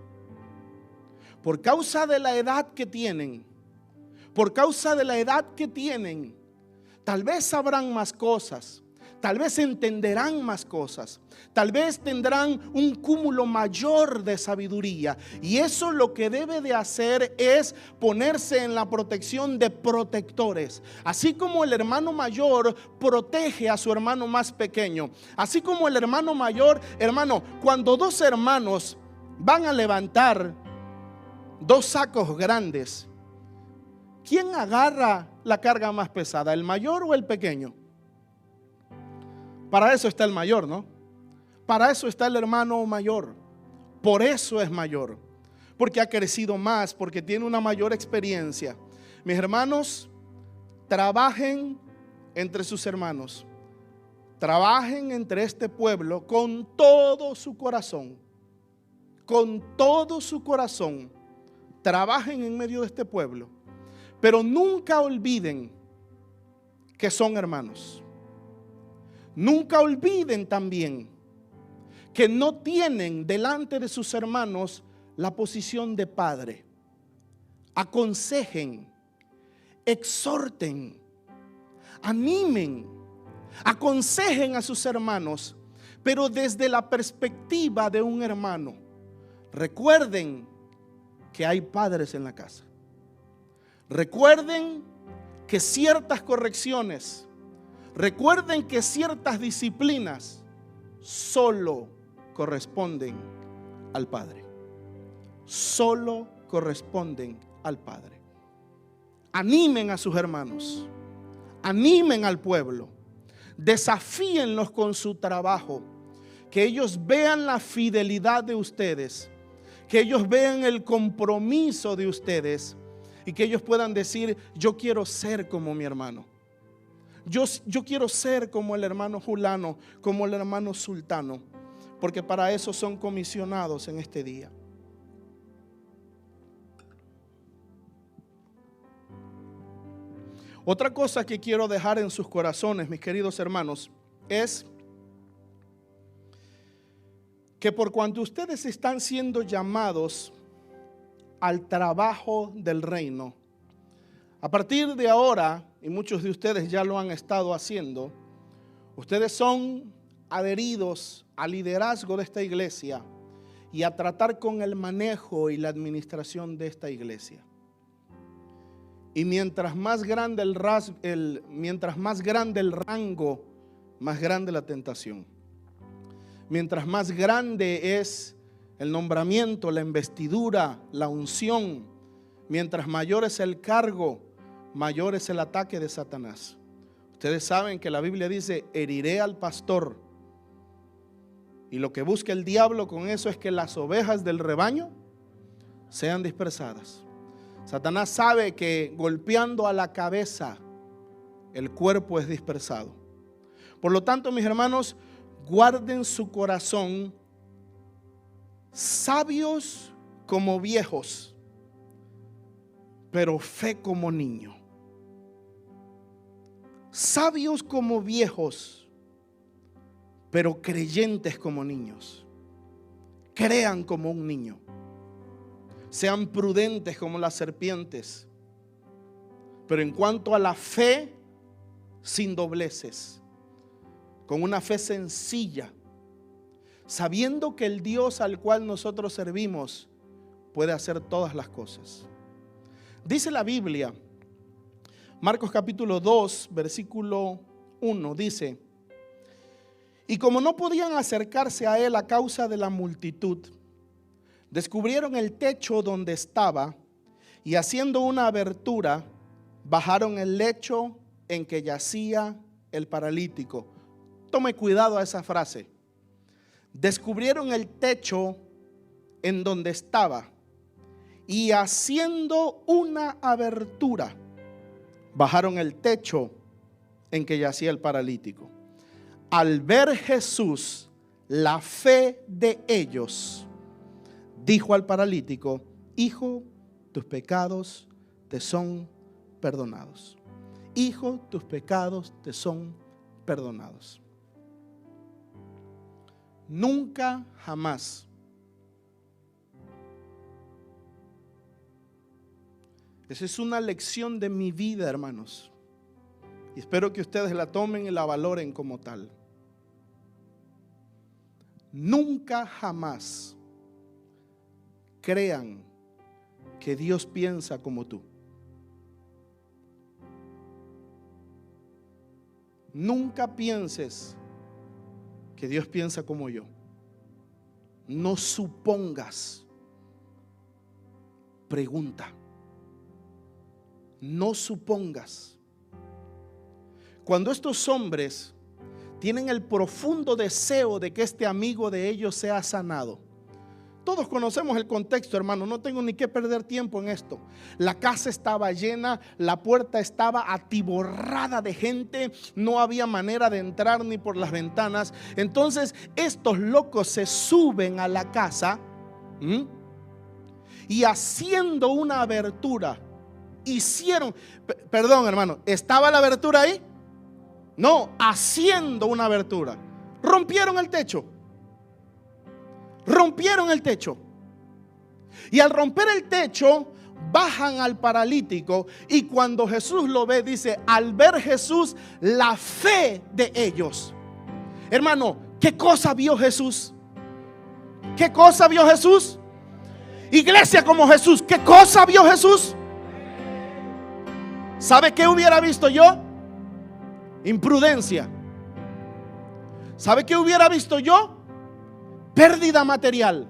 Por causa de la edad que tienen, tal vez sabrán más cosas, tal vez entenderán más cosas, tal vez tendrán un cúmulo mayor de sabiduría. Y eso lo que debe de hacer es ponerse en la protección de protectores. Así como el hermano mayor protege a su hermano más pequeño, así como el hermano mayor, hermano, cuando dos hermanos van a levantar dos sacos grandes, ¿quién agarra la carga más pesada, el mayor o el pequeño? Para eso está el mayor, ¿no? Para eso está el hermano mayor. Por eso es mayor, porque ha crecido más, porque tiene una mayor experiencia. Mis hermanos, trabajen entre sus hermanos, trabajen entre este pueblo con todo su corazón, trabajen en medio de este pueblo. Pero nunca olviden que son hermanos. Nunca olviden también que no tienen delante de sus hermanos la posición de padre. Aconsejen, exhorten, animen, aconsejen a sus hermanos, pero desde la perspectiva de un hermano. Recuerden que hay padres en la casa. Recuerden que ciertas correcciones, recuerden que ciertas disciplinas solo corresponden al Padre. Solo corresponden al Padre. Animen a sus hermanos, animen al pueblo, desafíenlos con su trabajo, que ellos vean la fidelidad de ustedes, que ellos vean el compromiso de ustedes y que ellos puedan decir: yo quiero ser como mi hermano. Yo quiero ser como el hermano fulano, como el hermano sultano, porque para eso son comisionados en este día. Otra cosa que quiero dejar en sus corazones, mis queridos hermanos, es que por cuanto ustedes están siendo llamados al trabajo del reino, a partir de ahora, y muchos de ustedes ya lo han estado haciendo, ustedes son adheridos al liderazgo de esta iglesia y a tratar con el manejo y la administración de esta iglesia. Y mientras más grande el rango, más grande la tentación. Mientras más grande es el nombramiento, la investidura, la unción, mientras mayor es el cargo, mayor es el ataque de Satanás. Ustedes saben que la Biblia dice: heriré al pastor. Y lo que busca el diablo con eso es que las ovejas del rebaño sean dispersadas. Satanás sabe que golpeando a la cabeza, el cuerpo es dispersado. Por lo tanto, mis hermanos, guarden su corazón sabios como viejos, pero fe como niño. Sabios como viejos, pero creyentes como niños. Crean como un niño. Sean prudentes como las serpientes, pero en cuanto a la fe, sin dobleces, con una fe sencilla, sabiendo que el Dios al cual nosotros servimos puede hacer todas las cosas. Dice la Biblia, Marcos capítulo 2, versículo 1, dice: y como no podían acercarse a él a causa de la multitud, descubrieron el techo donde estaba y, haciendo una abertura, bajaron el lecho en que yacía el paralítico. Tome cuidado a esa frase. Descubrieron el techo en donde estaba y, haciendo una abertura, bajaron el techo en que yacía el paralítico. Al ver Jesús la fe de ellos, dijo al paralítico: hijo, tus pecados te son perdonados. Hijo, tus pecados te son perdonados. Nunca, jamás esa es una lección de mi vida, hermanos, y espero que ustedes la tomen y la valoren como tal. Nunca, jamás crean que Dios piensa como tú. Nunca pienses que Dios piensa como yo. No supongas. Pregunta. No supongas. Cuando estos hombres tienen el profundo deseo de que este amigo de ellos sea sanado, todos conocemos el contexto, hermano, no tengo ni que perder tiempo en esto. La casa estaba llena, la puerta estaba atiborrada de gente, no había manera de entrar ni por las ventanas. Entonces estos locos se suben a la casa y, haciendo una abertura, perdón, hermano, ¿estaba la abertura ahí? No, haciendo una abertura, rompieron el techo. Rompieron el techo. Y al romper el techo, bajan al paralítico. Y cuando Jesús lo ve, dice: al ver Jesús la fe de ellos. Hermano, ¿qué cosa vio Jesús? ¿Qué cosa vio Jesús? Iglesia como Jesús, ¿qué cosa vio Jesús? ¿Sabe qué hubiera visto yo? Imprudencia. ¿Sabe qué hubiera visto yo? Pérdida material.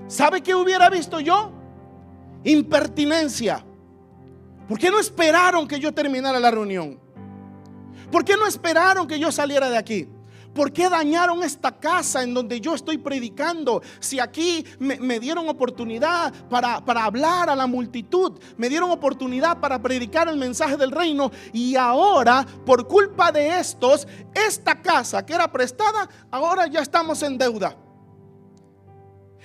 ¿Sabe qué hubiera visto yo? Impertinencia. ¿Por qué no esperaron que yo terminara la reunión? ¿Por qué no esperaron que yo saliera de aquí? ¿Por qué dañaron esta casa en donde yo estoy predicando? Si aquí me dieron oportunidad para hablar a la multitud, me dieron oportunidad para predicar el mensaje del reino, y ahora, por culpa de estos, esta casa que era prestada, ahora ya estamos en deuda.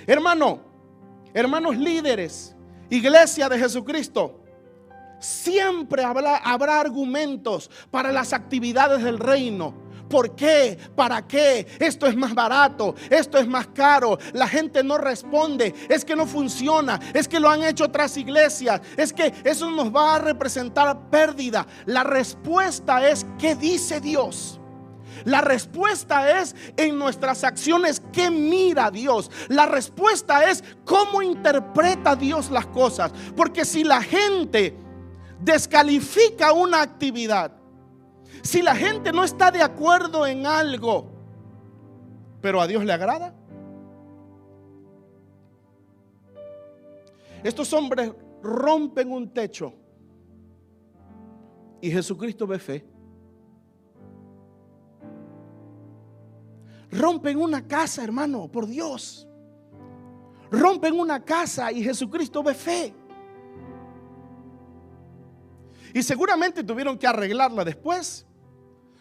Hermanos líderes, iglesia de Jesucristo, siempre habrá argumentos para las actividades del reino. ¿Por qué? ¿Para qué? Esto es más barato, esto es más caro, la gente no responde, es que no funciona, es que lo han hecho otras iglesias, es que eso nos va a representar pérdida. La respuesta es: ¿qué dice Dios? La respuesta es en nuestras acciones. ¿Qué mira Dios? La respuesta es cómo interpreta Dios las cosas. Porque si la gente descalifica una actividad, si la gente no está de acuerdo en algo, pero a Dios le agrada, estos hombres rompen un techo y Jesucristo ve fe. Rompen una casa, hermano, por Dios. Rompen una casa y Jesucristo ve fe. Y seguramente tuvieron que arreglarla después.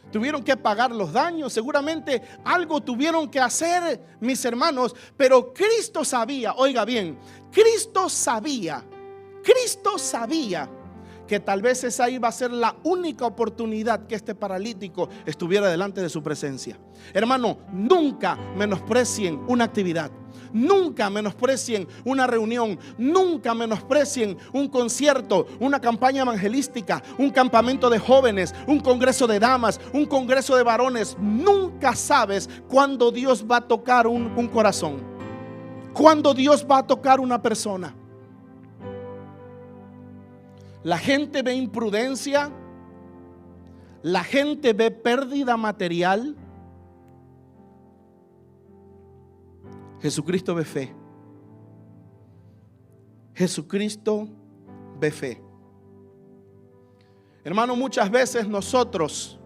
Tuvieron que pagar los daños. Seguramente algo tuvieron que hacer, mis hermanos. Pero Cristo sabía, oiga bien, Cristo sabía que tal vez esa iba a ser la única oportunidad que este paralítico estuviera delante de su presencia. Hermano, nunca menosprecien una actividad. Nunca menosprecien una reunión. Nunca menosprecien un concierto, una campaña evangelística, un campamento de jóvenes, un congreso de damas, un congreso de varones. Nunca sabes cuándo Dios va a tocar un corazón, cuándo Dios va a tocar una persona. La gente ve imprudencia, la gente ve pérdida material. Jesucristo ve fe. Jesucristo ve fe. Hermano, muchas veces nosotros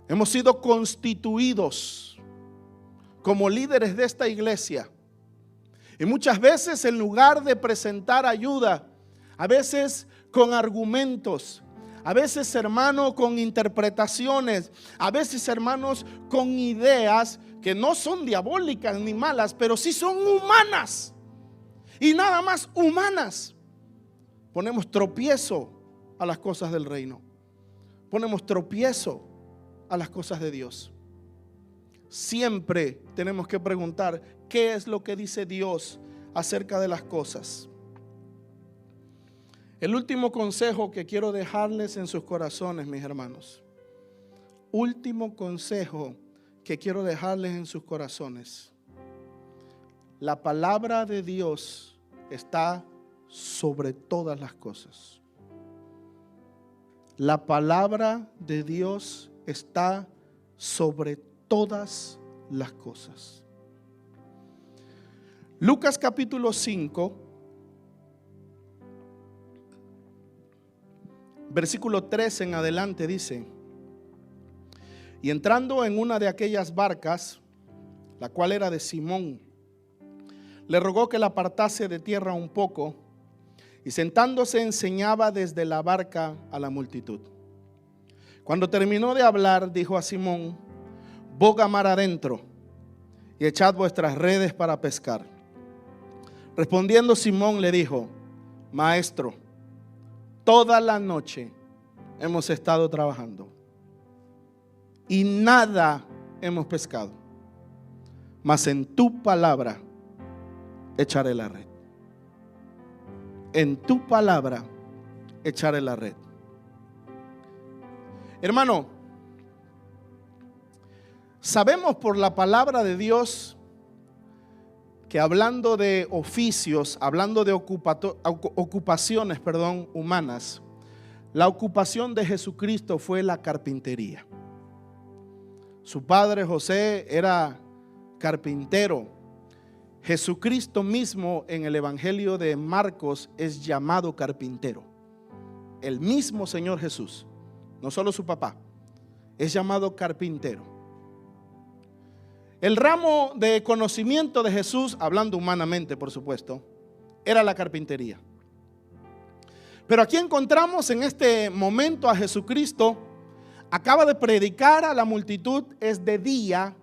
hemos sido constituidos como líderes de esta iglesia. Y muchas veces, en lugar de presentar ayuda, a veces con argumentos, a veces, hermano, con interpretaciones, a veces, hermanos, con ideas que no son diabólicas ni malas, pero sí son humanas y nada más humanas, ponemos tropiezo a las cosas del reino, ponemos tropiezo a las cosas de Dios. Siempre tenemos que preguntar: ¿qué es lo que dice Dios acerca de las cosas? El último consejo que quiero dejarles en sus corazones, mis hermanos. Último consejo que quiero dejarles en sus corazones. La palabra de Dios está sobre todas las cosas. La palabra de Dios está sobre todas las cosas. Lucas capítulo 5, versículo 13 en adelante dice: y entrando en una de aquellas barcas, la cual era de Simón, le rogó que la apartase de tierra un poco, y sentándose enseñaba desde la barca a la multitud. Cuando terminó de hablar, dijo a Simón: boga mar adentro y echad vuestras redes para pescar. Respondiendo Simón le dijo: Maestro, toda la noche hemos estado trabajando y nada hemos pescado, mas en tu palabra echaré la red. En tu palabra echaré la red. Hermano, sabemos por la palabra de Dios que hablando de oficios, hablando de ocupaciones, humanas, la ocupación de Jesucristo fue la carpintería. Su padre José era carpintero. Jesucristo mismo en el Evangelio de Marcos es llamado carpintero. El mismo Señor Jesús, no solo su papá, es llamado carpintero. El ramo de conocimiento de Jesús, hablando humanamente por supuesto, era la carpintería. Pero aquí encontramos en este momento a Jesucristo, acaba de predicar a la multitud, es de día.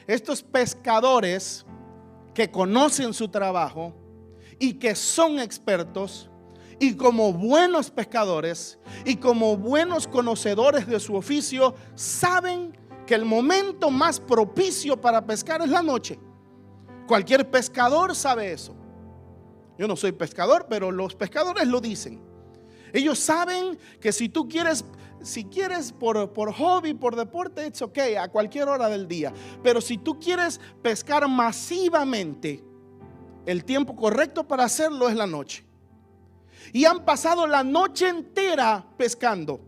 Estos pescadores que conocen su trabajo y que son expertos, y como buenos pescadores y como buenos conocedores de su oficio, saben que el momento más propicio para pescar es la noche. Cualquier pescador sabe eso. Yo no soy pescador, pero los pescadores lo dicen. Ellos saben que si quieres por hobby, por deporte, it's okay, a cualquier hora del día. Pero si tú quieres pescar masivamente, el tiempo correcto para hacerlo es la noche. Y han pasado la noche entera pescando.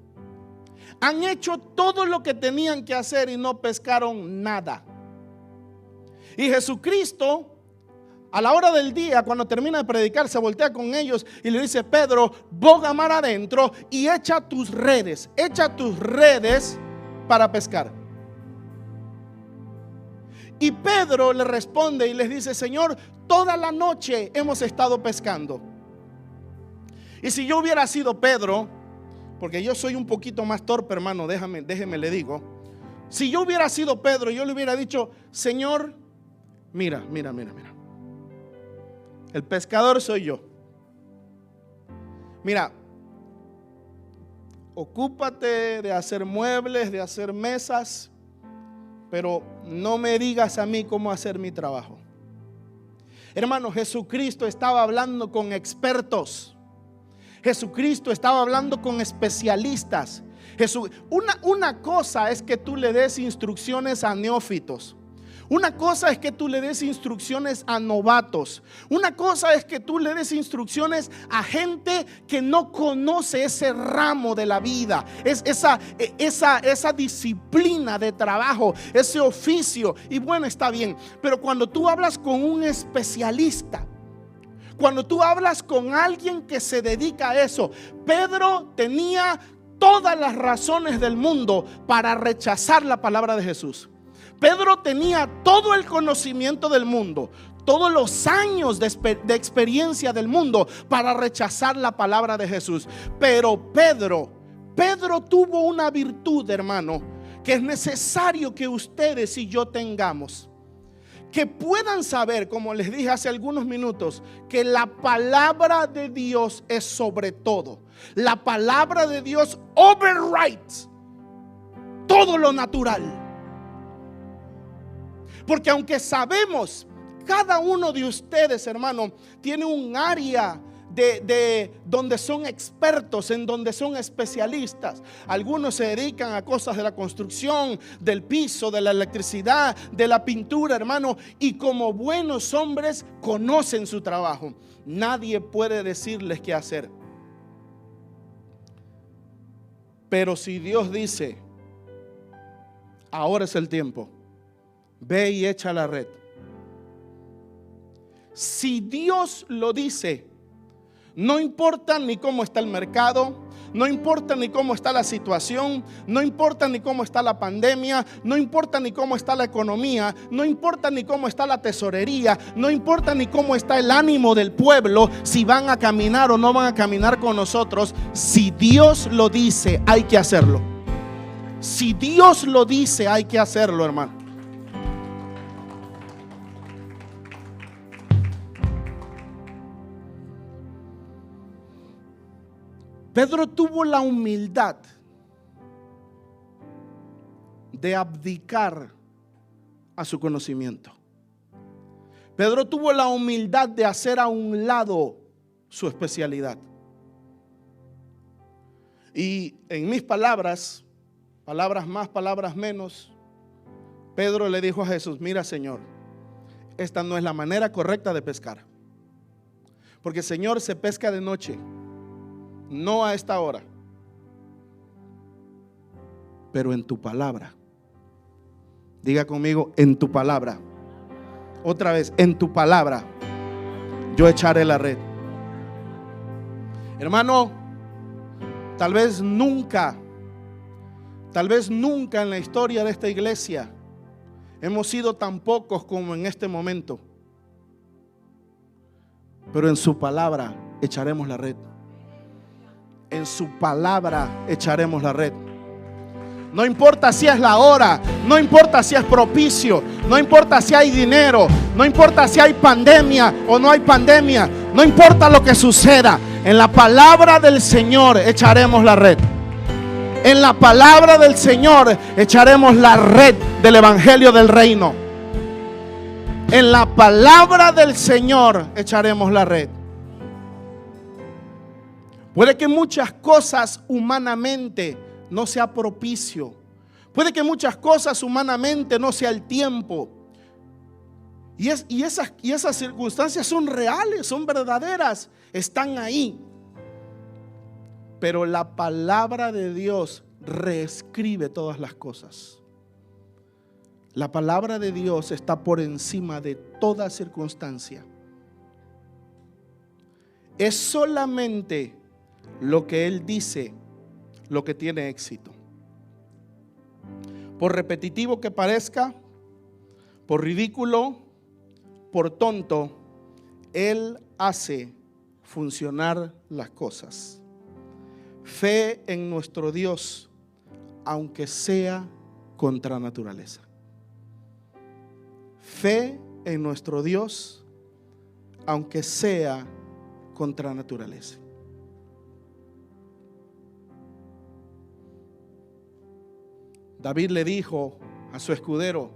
Han hecho todo lo que tenían que hacer y no pescaron nada. Y Jesucristo, a la hora del día, cuando termina de predicar, se voltea con ellos y le dice: Pedro, boga mar adentro y echa tus redes para pescar. Y Pedro le responde y les dice: Señor, toda la noche hemos estado pescando. Y si yo hubiera sido Pedro, porque yo soy un poquito más torpe, hermano, déjeme le digo. Si yo hubiera sido Pedro, yo le hubiera dicho: Señor, mira. El pescador soy yo. Mira, ocúpate de hacer muebles, de hacer mesas, pero no me digas a mí cómo hacer mi trabajo. Hermano, Jesucristo estaba hablando con expertos. Jesucristo estaba hablando con especialistas. Una cosa es que tú le des instrucciones a neófitos. Una cosa es que tú le des instrucciones a novatos. Una cosa es que tú le des instrucciones a gente que no conoce ese ramo de la vida, esa disciplina de trabajo, ese oficio. Y bueno, está bien, pero cuando tú hablas con un especialista, cuando tú hablas con alguien que se dedica a eso, Pedro tenía todas las razones del mundo para rechazar la palabra de Jesús. Pedro tenía todo el conocimiento del mundo, todos los años de experiencia del mundo para rechazar la palabra de Jesús. Pero Pedro tuvo una virtud, hermano, que es necesario que ustedes y yo tengamos. Que puedan saber, como les dije hace algunos minutos, que la palabra de Dios es sobre todo. La palabra de Dios overrides todo lo natural. Porque aunque sabemos, cada uno de ustedes, hermano, tiene un área de donde son expertos, en donde son especialistas. Algunos se dedican a cosas de la construcción, del piso, de la electricidad, de la pintura, hermano, y como buenos hombres conocen su trabajo. Nadie puede decirles qué hacer. Pero si Dios dice: ahora es el tiempo, ve y echa la red. Si Dios lo dice, no importa ni cómo está el mercado, no importa ni cómo está la situación, no importa ni cómo está la pandemia, no importa ni cómo está la economía, no importa ni cómo está la tesorería, no importa ni cómo está el ánimo del pueblo, si van a caminar o no van a caminar con nosotros. Si Dios lo dice, hay que hacerlo. Si Dios lo dice, hay que hacerlo, hermano. Pedro tuvo la humildad de abdicar a su conocimiento. Pedro tuvo la humildad de hacer a un lado su especialidad. Y en mis palabras más, palabras menos, Pedro le dijo a Jesús: mira, Señor, esta no es la manera correcta de pescar. Porque, Señor, se pesca de noche, no a esta hora. Pero en tu palabra Diga conmigo, en tu palabra. Otra vez, en tu palabra yo echaré la red. Hermano, tal vez nunca en la historia de esta iglesia hemos sido tan pocos como en este momento. Pero en su palabra echaremos la red. En su palabra echaremos la red. No importa si es la hora, no importa si es propicio, no importa si hay dinero, no importa si hay pandemia o no hay pandemia, no importa lo que suceda. En la palabra del Señor echaremos la red. En la palabra del Señor echaremos la red del evangelio del reino. En la palabra del Señor echaremos la red. Puede que muchas cosas humanamente no sea propicio. Puede que muchas cosas humanamente no sea el tiempo. Y esas circunstancias son reales, son verdaderas, están ahí. Pero la palabra de Dios reescribe todas las cosas. La palabra de Dios está por encima de toda circunstancia. Es solamente lo que Él dice lo que tiene éxito. Por repetitivo que parezca, por ridículo, por tonto, Él hace funcionar las cosas. Fe en nuestro Dios, aunque sea contra naturaleza. Fe en nuestro Dios, aunque sea contra naturaleza. David le dijo a su escudero: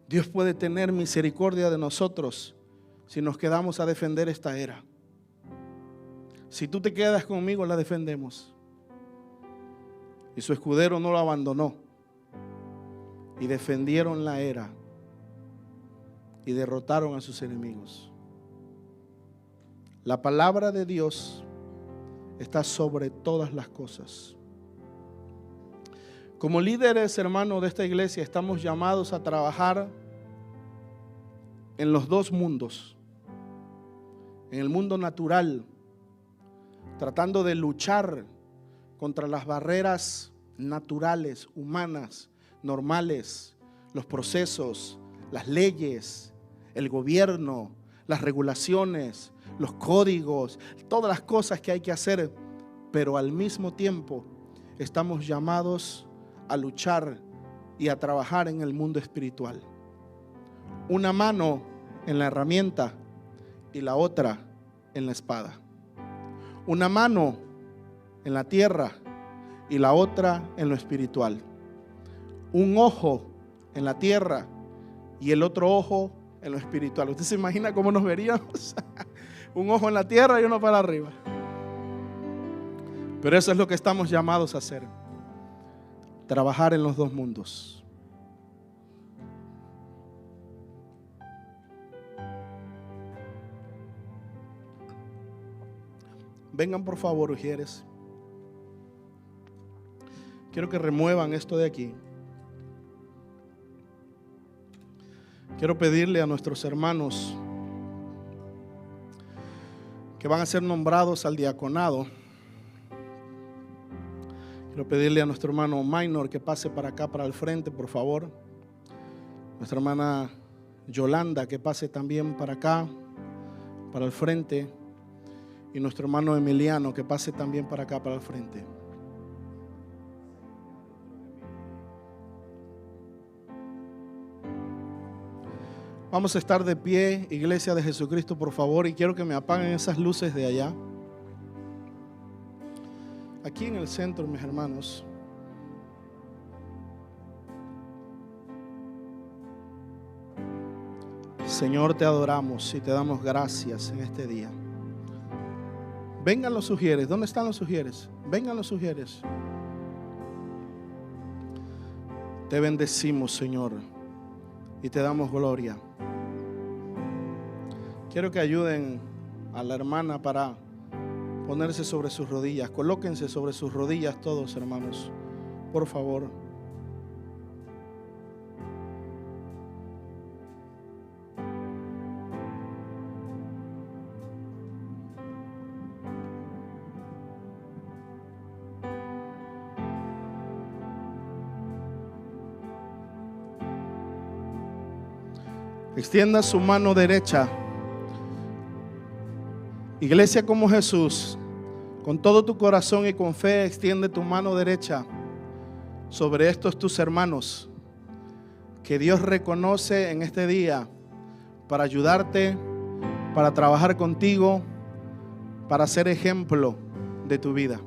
Dios puede tener misericordia de nosotros si nos quedamos a defender esta era. Si tú te quedas conmigo, la defendemos. Y su escudero no lo abandonó. Y defendieron la era. Y derrotaron a sus enemigos. La palabra de Dios está sobre todas las cosas. Como líderes, hermanos, de esta iglesia, estamos llamados a trabajar en los dos mundos. En el mundo natural, tratando de luchar contra las barreras naturales, humanas, normales, los procesos, las leyes, el gobierno, las regulaciones, los códigos, todas las cosas que hay que hacer, pero al mismo tiempo estamos llamados a luchar y a trabajar en el mundo espiritual. Una mano en la herramienta y la otra en la espada. Una mano en la tierra y la otra en lo espiritual. Un ojo en la tierra y el otro ojo en lo espiritual. ¿Usted se imagina cómo nos veríamos? Un ojo en la tierra y uno para arriba. Pero eso es lo que estamos llamados a hacer. Trabajar en los dos mundos. Vengan por favor, ujieres. Quiero que remuevan esto de aquí. Quiero pedirle a nuestros hermanos que van a ser nombrados al diaconado. Quiero pedirle a nuestro hermano Minor que pase para acá, para el frente, por favor. Nuestra hermana Yolanda que pase también para acá, para el frente. Y nuestro hermano Emiliano que pase también para acá, para el frente. Vamos a estar de pie, Iglesia de Jesucristo, por favor, y quiero que me apaguen esas luces de allá. Aquí en el centro, mis hermanos. Señor, te adoramos y te damos gracias en este día. Vengan los sugieres. ¿Dónde están los sugieres? Vengan los sugieres. Te bendecimos, Señor, y te damos gloria. Quiero que ayuden a la hermana para ponerse sobre sus rodillas. Colóquense sobre sus rodillas todos, hermanos, por favor. Extienda su mano derecha. Iglesia como Jesús, con todo tu corazón y con fe, extiende tu mano derecha sobre estos tus hermanos que Dios reconoce en este día para ayudarte, para trabajar contigo, para ser ejemplo de tu vida.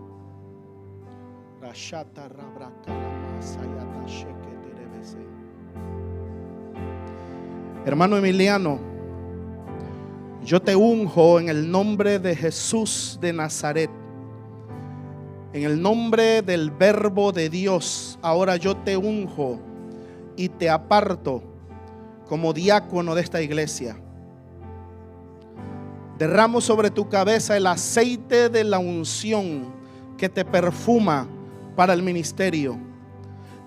Hermano Emiliano, yo te unjo en el nombre de Jesús de Nazaret, en el nombre del Verbo de Dios. Ahora yo te unjo y te aparto como diácono de esta iglesia. Derramo sobre tu cabeza el aceite de la unción que te perfuma para el ministerio.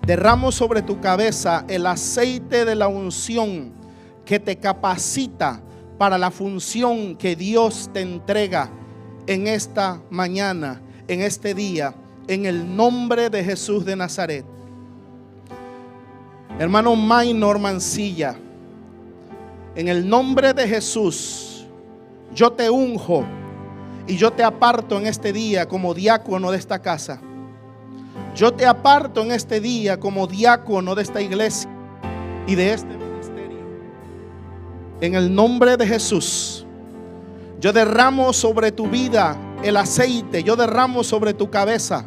Derramo sobre tu cabeza el aceite de la unción que te capacita para la función que Dios te entrega en esta mañana, en este día, en el nombre de Jesús de Nazaret. Hermano Maynor Mancilla, en el nombre de Jesús, yo te unjo y yo te aparto en este día como diácono de esta casa. Yo te aparto en este día como diácono de esta iglesia y de este ministerio. En el nombre de Jesús, yo derramo sobre tu vida el aceite, yo derramo sobre tu cabeza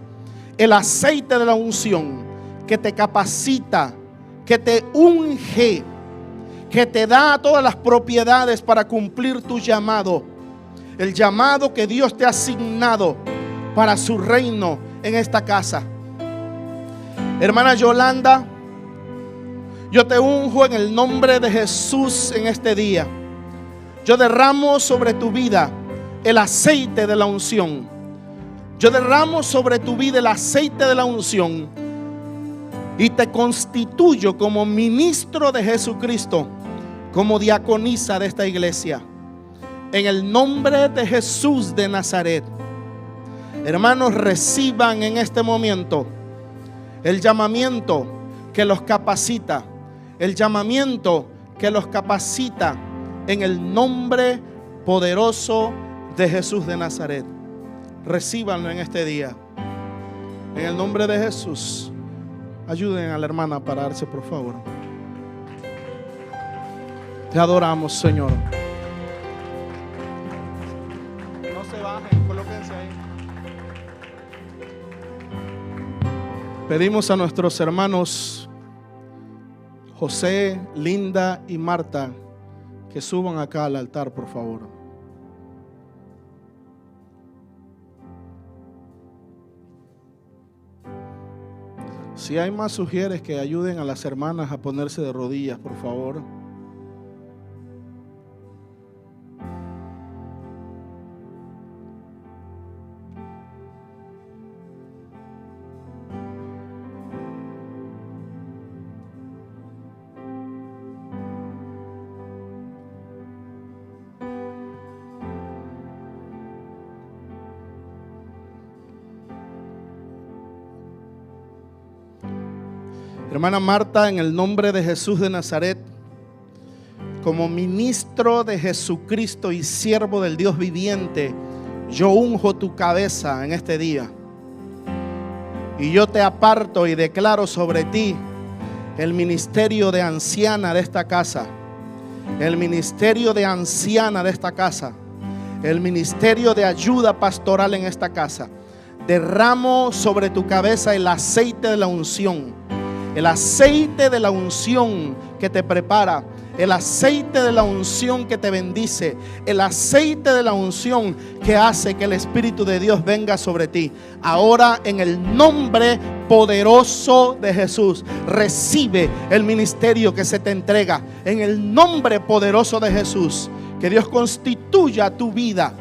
el aceite de la unción que te capacita, que te unge, que te da todas las propiedades para cumplir tu llamado, el llamado que Dios te ha asignado para su reino en esta casa. Hermana Yolanda, yo te unjo en el nombre de Jesús en este día. Yo derramo sobre tu vida el aceite de la unción. Yo derramo sobre tu vida el aceite de la unción y te constituyo como ministro de Jesucristo, como diaconisa de esta iglesia, en el nombre de Jesús de Nazaret. Hermanos, reciban en este momento el llamamiento que los capacita, el llamamiento que los capacita en el nombre poderoso de Jesús de Nazaret. Recíbanlo en este día, en el nombre de Jesús. Ayuden a la hermana a pararse, por favor. Te adoramos, Señor. No se bajen, colóquense ahí. Pedimos a nuestros hermanos José, Linda y Marta que suban acá al altar, por favor. Si hay más, sugieres que ayuden a las hermanas a ponerse de rodillas, por favor. Hermana Marta, en el nombre de Jesús de Nazaret, como ministro de Jesucristo y siervo del Dios viviente, yo unjo tu cabeza en este día. Y yo te aparto y declaro sobre ti el ministerio de anciana de esta casa, el ministerio de anciana de esta casa, el ministerio de ayuda pastoral en esta casa. Derramo sobre tu cabeza el aceite de la unción. El aceite de la unción que te prepara, el aceite de la unción que te bendice, el aceite de la unción que hace que el Espíritu de Dios venga sobre ti. Ahora, en el nombre poderoso de Jesús, recibe el ministerio que se te entrega. En el nombre poderoso de Jesús, que Dios constituya tu vida,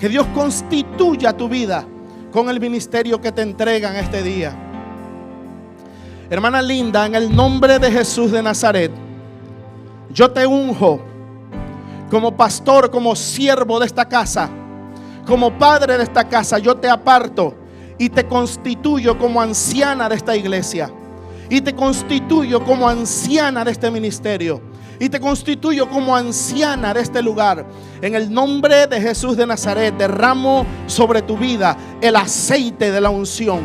que Dios constituya tu vida con el ministerio que te entregan este día. Hermana Linda, en el nombre de Jesús de Nazaret, yo te unjo como pastor, como siervo de esta casa, como padre de esta casa. Yo te aparto y te constituyo como anciana de esta iglesia, y te constituyo como anciana de este ministerio, y te constituyo como anciana de este lugar. En el nombre de Jesús de Nazaret, derramo sobre tu vida el aceite de la unción,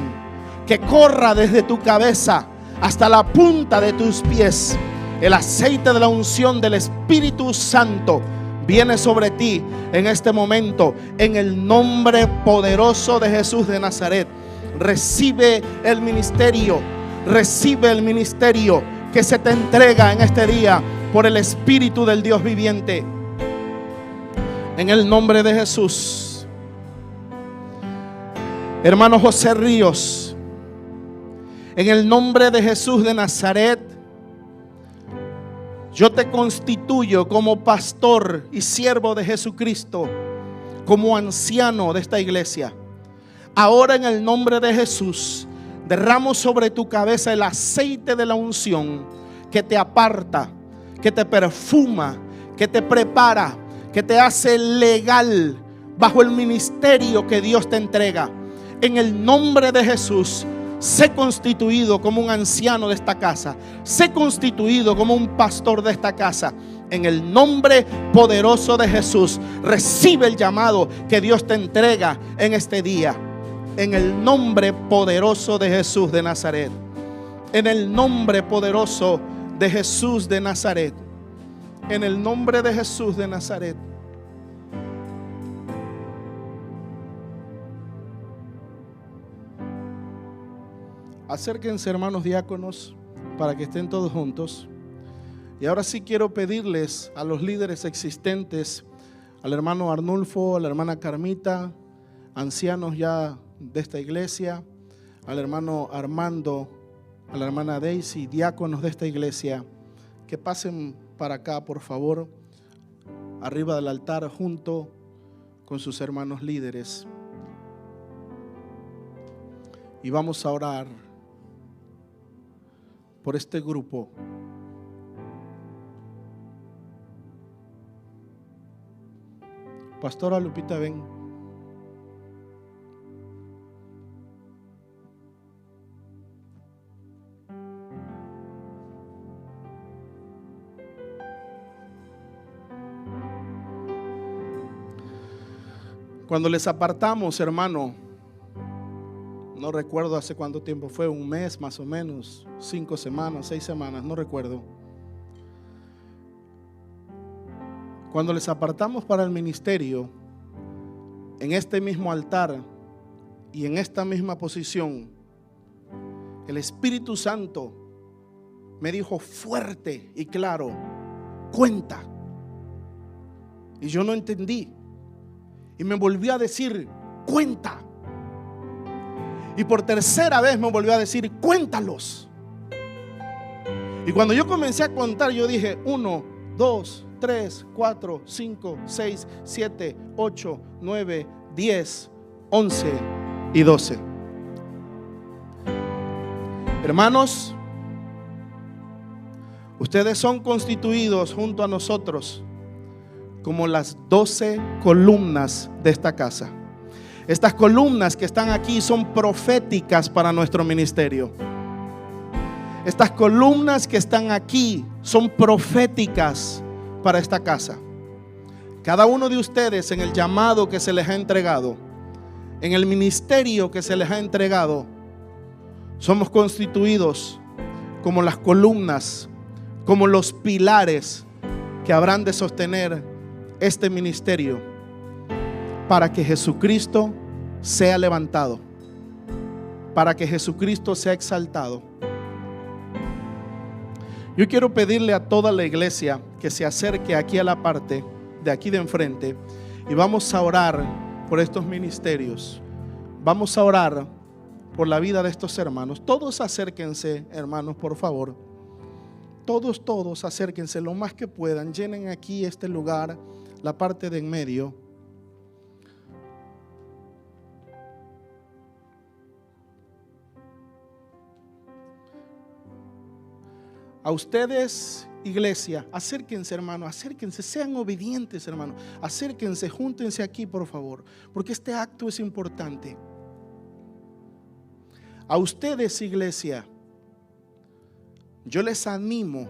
que corra desde tu cabeza hasta la punta de tus pies. El aceite de la unción del Espíritu Santo viene sobre ti en este momento, en el nombre poderoso de Jesús de Nazaret. Recibe el ministerio que se te entrega en este día por el Espíritu del Dios viviente. En el nombre de Jesús. Hermano José Ríos, en el nombre de Jesús de Nazaret, yo te constituyo como pastor y siervo de Jesucristo, como anciano de esta iglesia. Ahora, en el nombre de Jesús, derramo sobre tu cabeza el aceite de la unción que te aparta, que te perfuma, que te prepara, que te hace legal bajo el ministerio que Dios te entrega. En el nombre de Jesús, sé constituido como un anciano de esta casa. Sé constituido como un pastor de esta casa. En el nombre poderoso de Jesús, recibe el llamado que Dios te entrega en este día. En el nombre poderoso de Jesús de Nazaret. En el nombre poderoso de Jesús de Nazaret. En el nombre de Jesús de Nazaret. Acérquense, hermanos diáconos, para que estén todos juntos. Y ahora sí quiero pedirles a los líderes existentes, al hermano Arnulfo, a la hermana Carmita, ancianos ya de esta iglesia, al hermano Armando, a la hermana Daisy, diáconos de esta iglesia, que pasen para acá, por favor, arriba del altar junto con sus hermanos líderes. Y vamos a orar por este grupo. Pastora Lupita, ven. Cuando les apartamos, hermano, no recuerdo hace cuánto tiempo fue, un mes más o menos, 5 semanas, 6 semanas, no recuerdo. Cuando les apartamos para el ministerio, en este mismo altar y en esta misma posición, el Espíritu Santo me dijo fuerte y claro: cuenta. Y yo no entendí. Y me volvió a decir: cuenta. Y por tercera vez me volvió a decir: cuéntalos. Y cuando yo comencé a contar, yo dije: 1, 2, 3, 4, 5, 6, 7, 8, 9, 10, 11 y 12. Hermanos, ustedes son constituidos junto a nosotros como las 12 columnas de esta casa. Estas columnas que están aquí son proféticas para nuestro ministerio. Estas columnas que están aquí son proféticas para esta casa. Cada uno de ustedes, en el llamado que se les ha entregado, en el ministerio que se les ha entregado, somos constituidos como las columnas, como los pilares que habrán de sostener este ministerio para que Jesucristo sea levantado, para que Jesucristo sea exaltado. Yo quiero pedirle a toda la iglesia que se acerque aquí a la parte de aquí de enfrente y vamos a orar por estos ministerios. Vamos a orar por la vida de estos hermanos. Todos acérquense, hermanos, por favor. Todos acérquense lo más que puedan. Llenen aquí este lugar, la parte de en medio. A ustedes, iglesia, acérquense, hermano, acérquense, sean obedientes, hermano. Acérquense, júntense aquí, por favor, porque este acto es importante. A ustedes, iglesia, yo les animo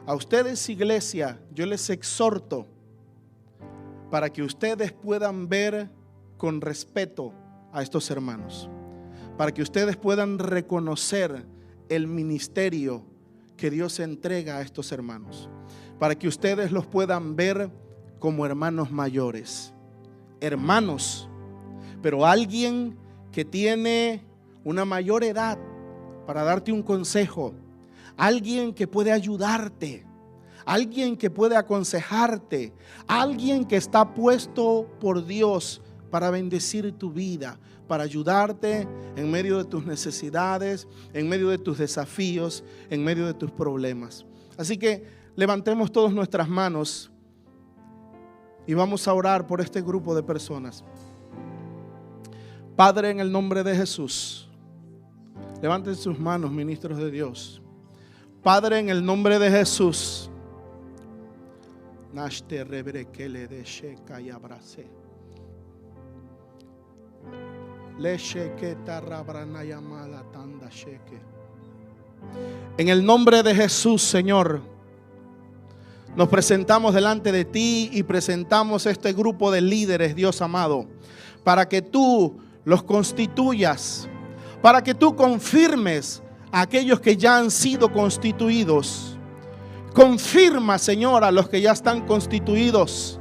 A ustedes, iglesia, yo les exhorto para que ustedes puedan ver con respeto a estos hermanos, para que ustedes puedan reconocer el ministerio que Dios entrega a estos hermanos, para que ustedes los puedan ver como hermanos mayores, hermanos, pero alguien que tiene una mayor edad para darte un consejo, alguien que puede ayudarte, alguien que puede aconsejarte, alguien que está puesto por Dios para bendecir tu vida, para ayudarte en medio de tus necesidades, en medio de tus desafíos, en medio de tus problemas. Así que levantemos todas nuestras manos y vamos a orar por este grupo de personas. Padre, en el nombre de Jesús, levanten sus manos, ministros de Dios. Padre, en el nombre de Jesús, en el nombre de Jesús, Señor, nos presentamos delante de ti y presentamos este grupo de líderes, Dios amado, para que tú los constituyas, para que tú confirmes a aquellos que ya han sido constituidos. Confirma, Señor, a los que ya están constituidos.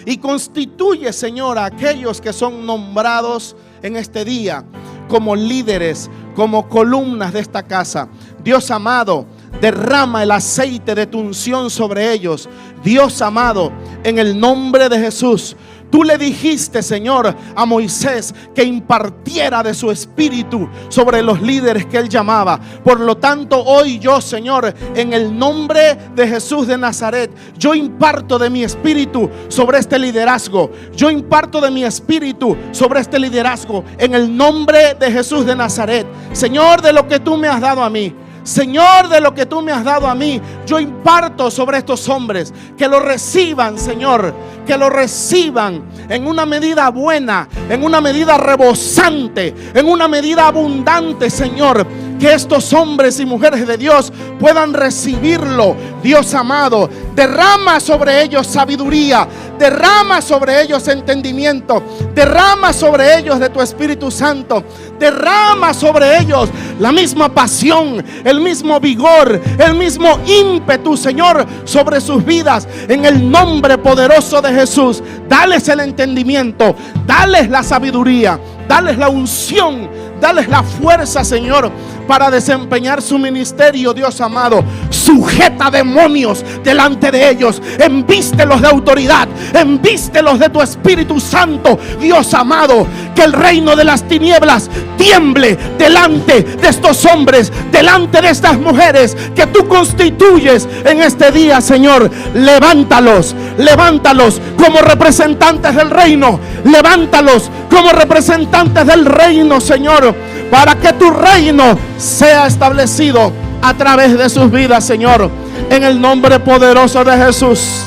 Y constituye, Señor, a aquellos que son nombrados en este día como líderes, como columnas de esta casa. Dios amado, derrama el aceite de tu unción sobre ellos. Dios amado, en el nombre de Jesús. Tú le dijiste, Señor, a Moisés que impartiera de su espíritu sobre los líderes que él llamaba. Por lo tanto, hoy yo, Señor, en el nombre de Jesús de Nazaret, yo imparto de mi espíritu sobre este liderazgo. Yo imparto de mi espíritu sobre este liderazgo en el nombre de Jesús de Nazaret. Señor, de lo que tú me has dado a mí, Señor, de lo que tú me has dado a mí, yo imparto sobre estos hombres. Que lo reciban, Señor, que lo reciban en una medida buena, en una medida rebosante, en una medida abundante, Señor. Que estos hombres y mujeres de Dios puedan recibirlo. Dios amado, derrama sobre ellos sabiduría, derrama sobre ellos entendimiento, derrama sobre ellos de tu Espíritu Santo, derrama sobre ellos la misma pasión, el mismo vigor, el mismo ímpetu, Señor, sobre sus vidas. En el nombre poderoso de Jesús, dales el entendimiento, dales la sabiduría, dales la unción, dales la fuerza, Señor, para desempeñar su ministerio. Dios amado, sujeta demonios delante de ellos, envístelos de autoridad, envístelos de tu Espíritu Santo. Dios amado, que el reino de las tinieblas tiemble delante de estos hombres, delante de estas mujeres que tú constituyes en este día, Señor. Levántalos, levántalos como representantes del reino, levántalos como representantes del reino, Señor, para que tu reino sea establecido a través de sus vidas, Señor. En el nombre poderoso de Jesús,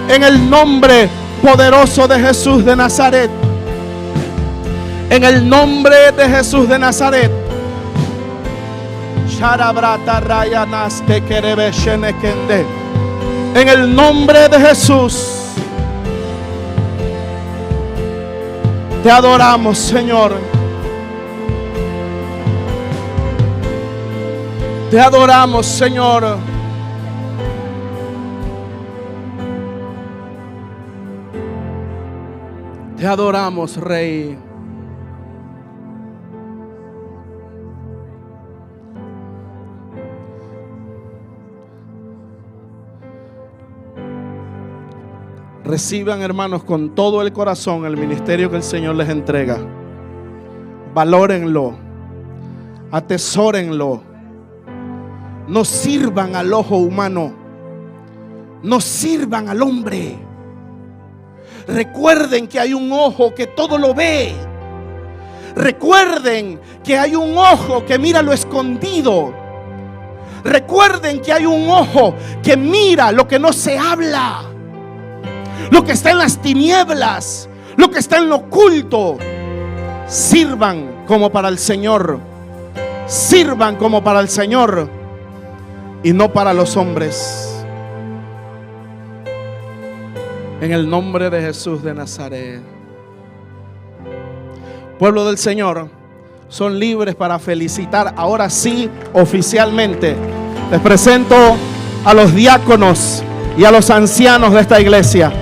en el nombre poderoso de Jesús de Nazaret, en el nombre de Jesús de Nazaret. En el nombre de Jesús, te adoramos, Señor. Te adoramos, Señor. Te adoramos, Rey. Reciban, hermanos, con todo el corazón el ministerio que el Señor les entrega. Valórenlo, atesórenlo. No sirvan al ojo humano, no sirvan al hombre. Recuerden que hay un ojo que todo lo ve. Recuerden que hay un ojo que mira lo escondido. Recuerden que hay un ojo que mira lo que no se habla, lo que está en las tinieblas, lo que está en lo oculto. Sirvan como para el Señor. Sirvan como para el Señor y no para los hombres. En el nombre de Jesús de Nazaret. Pueblo del Señor, son libres para felicitar ahora sí oficialmente. Les presento a los diáconos y a los ancianos de esta iglesia.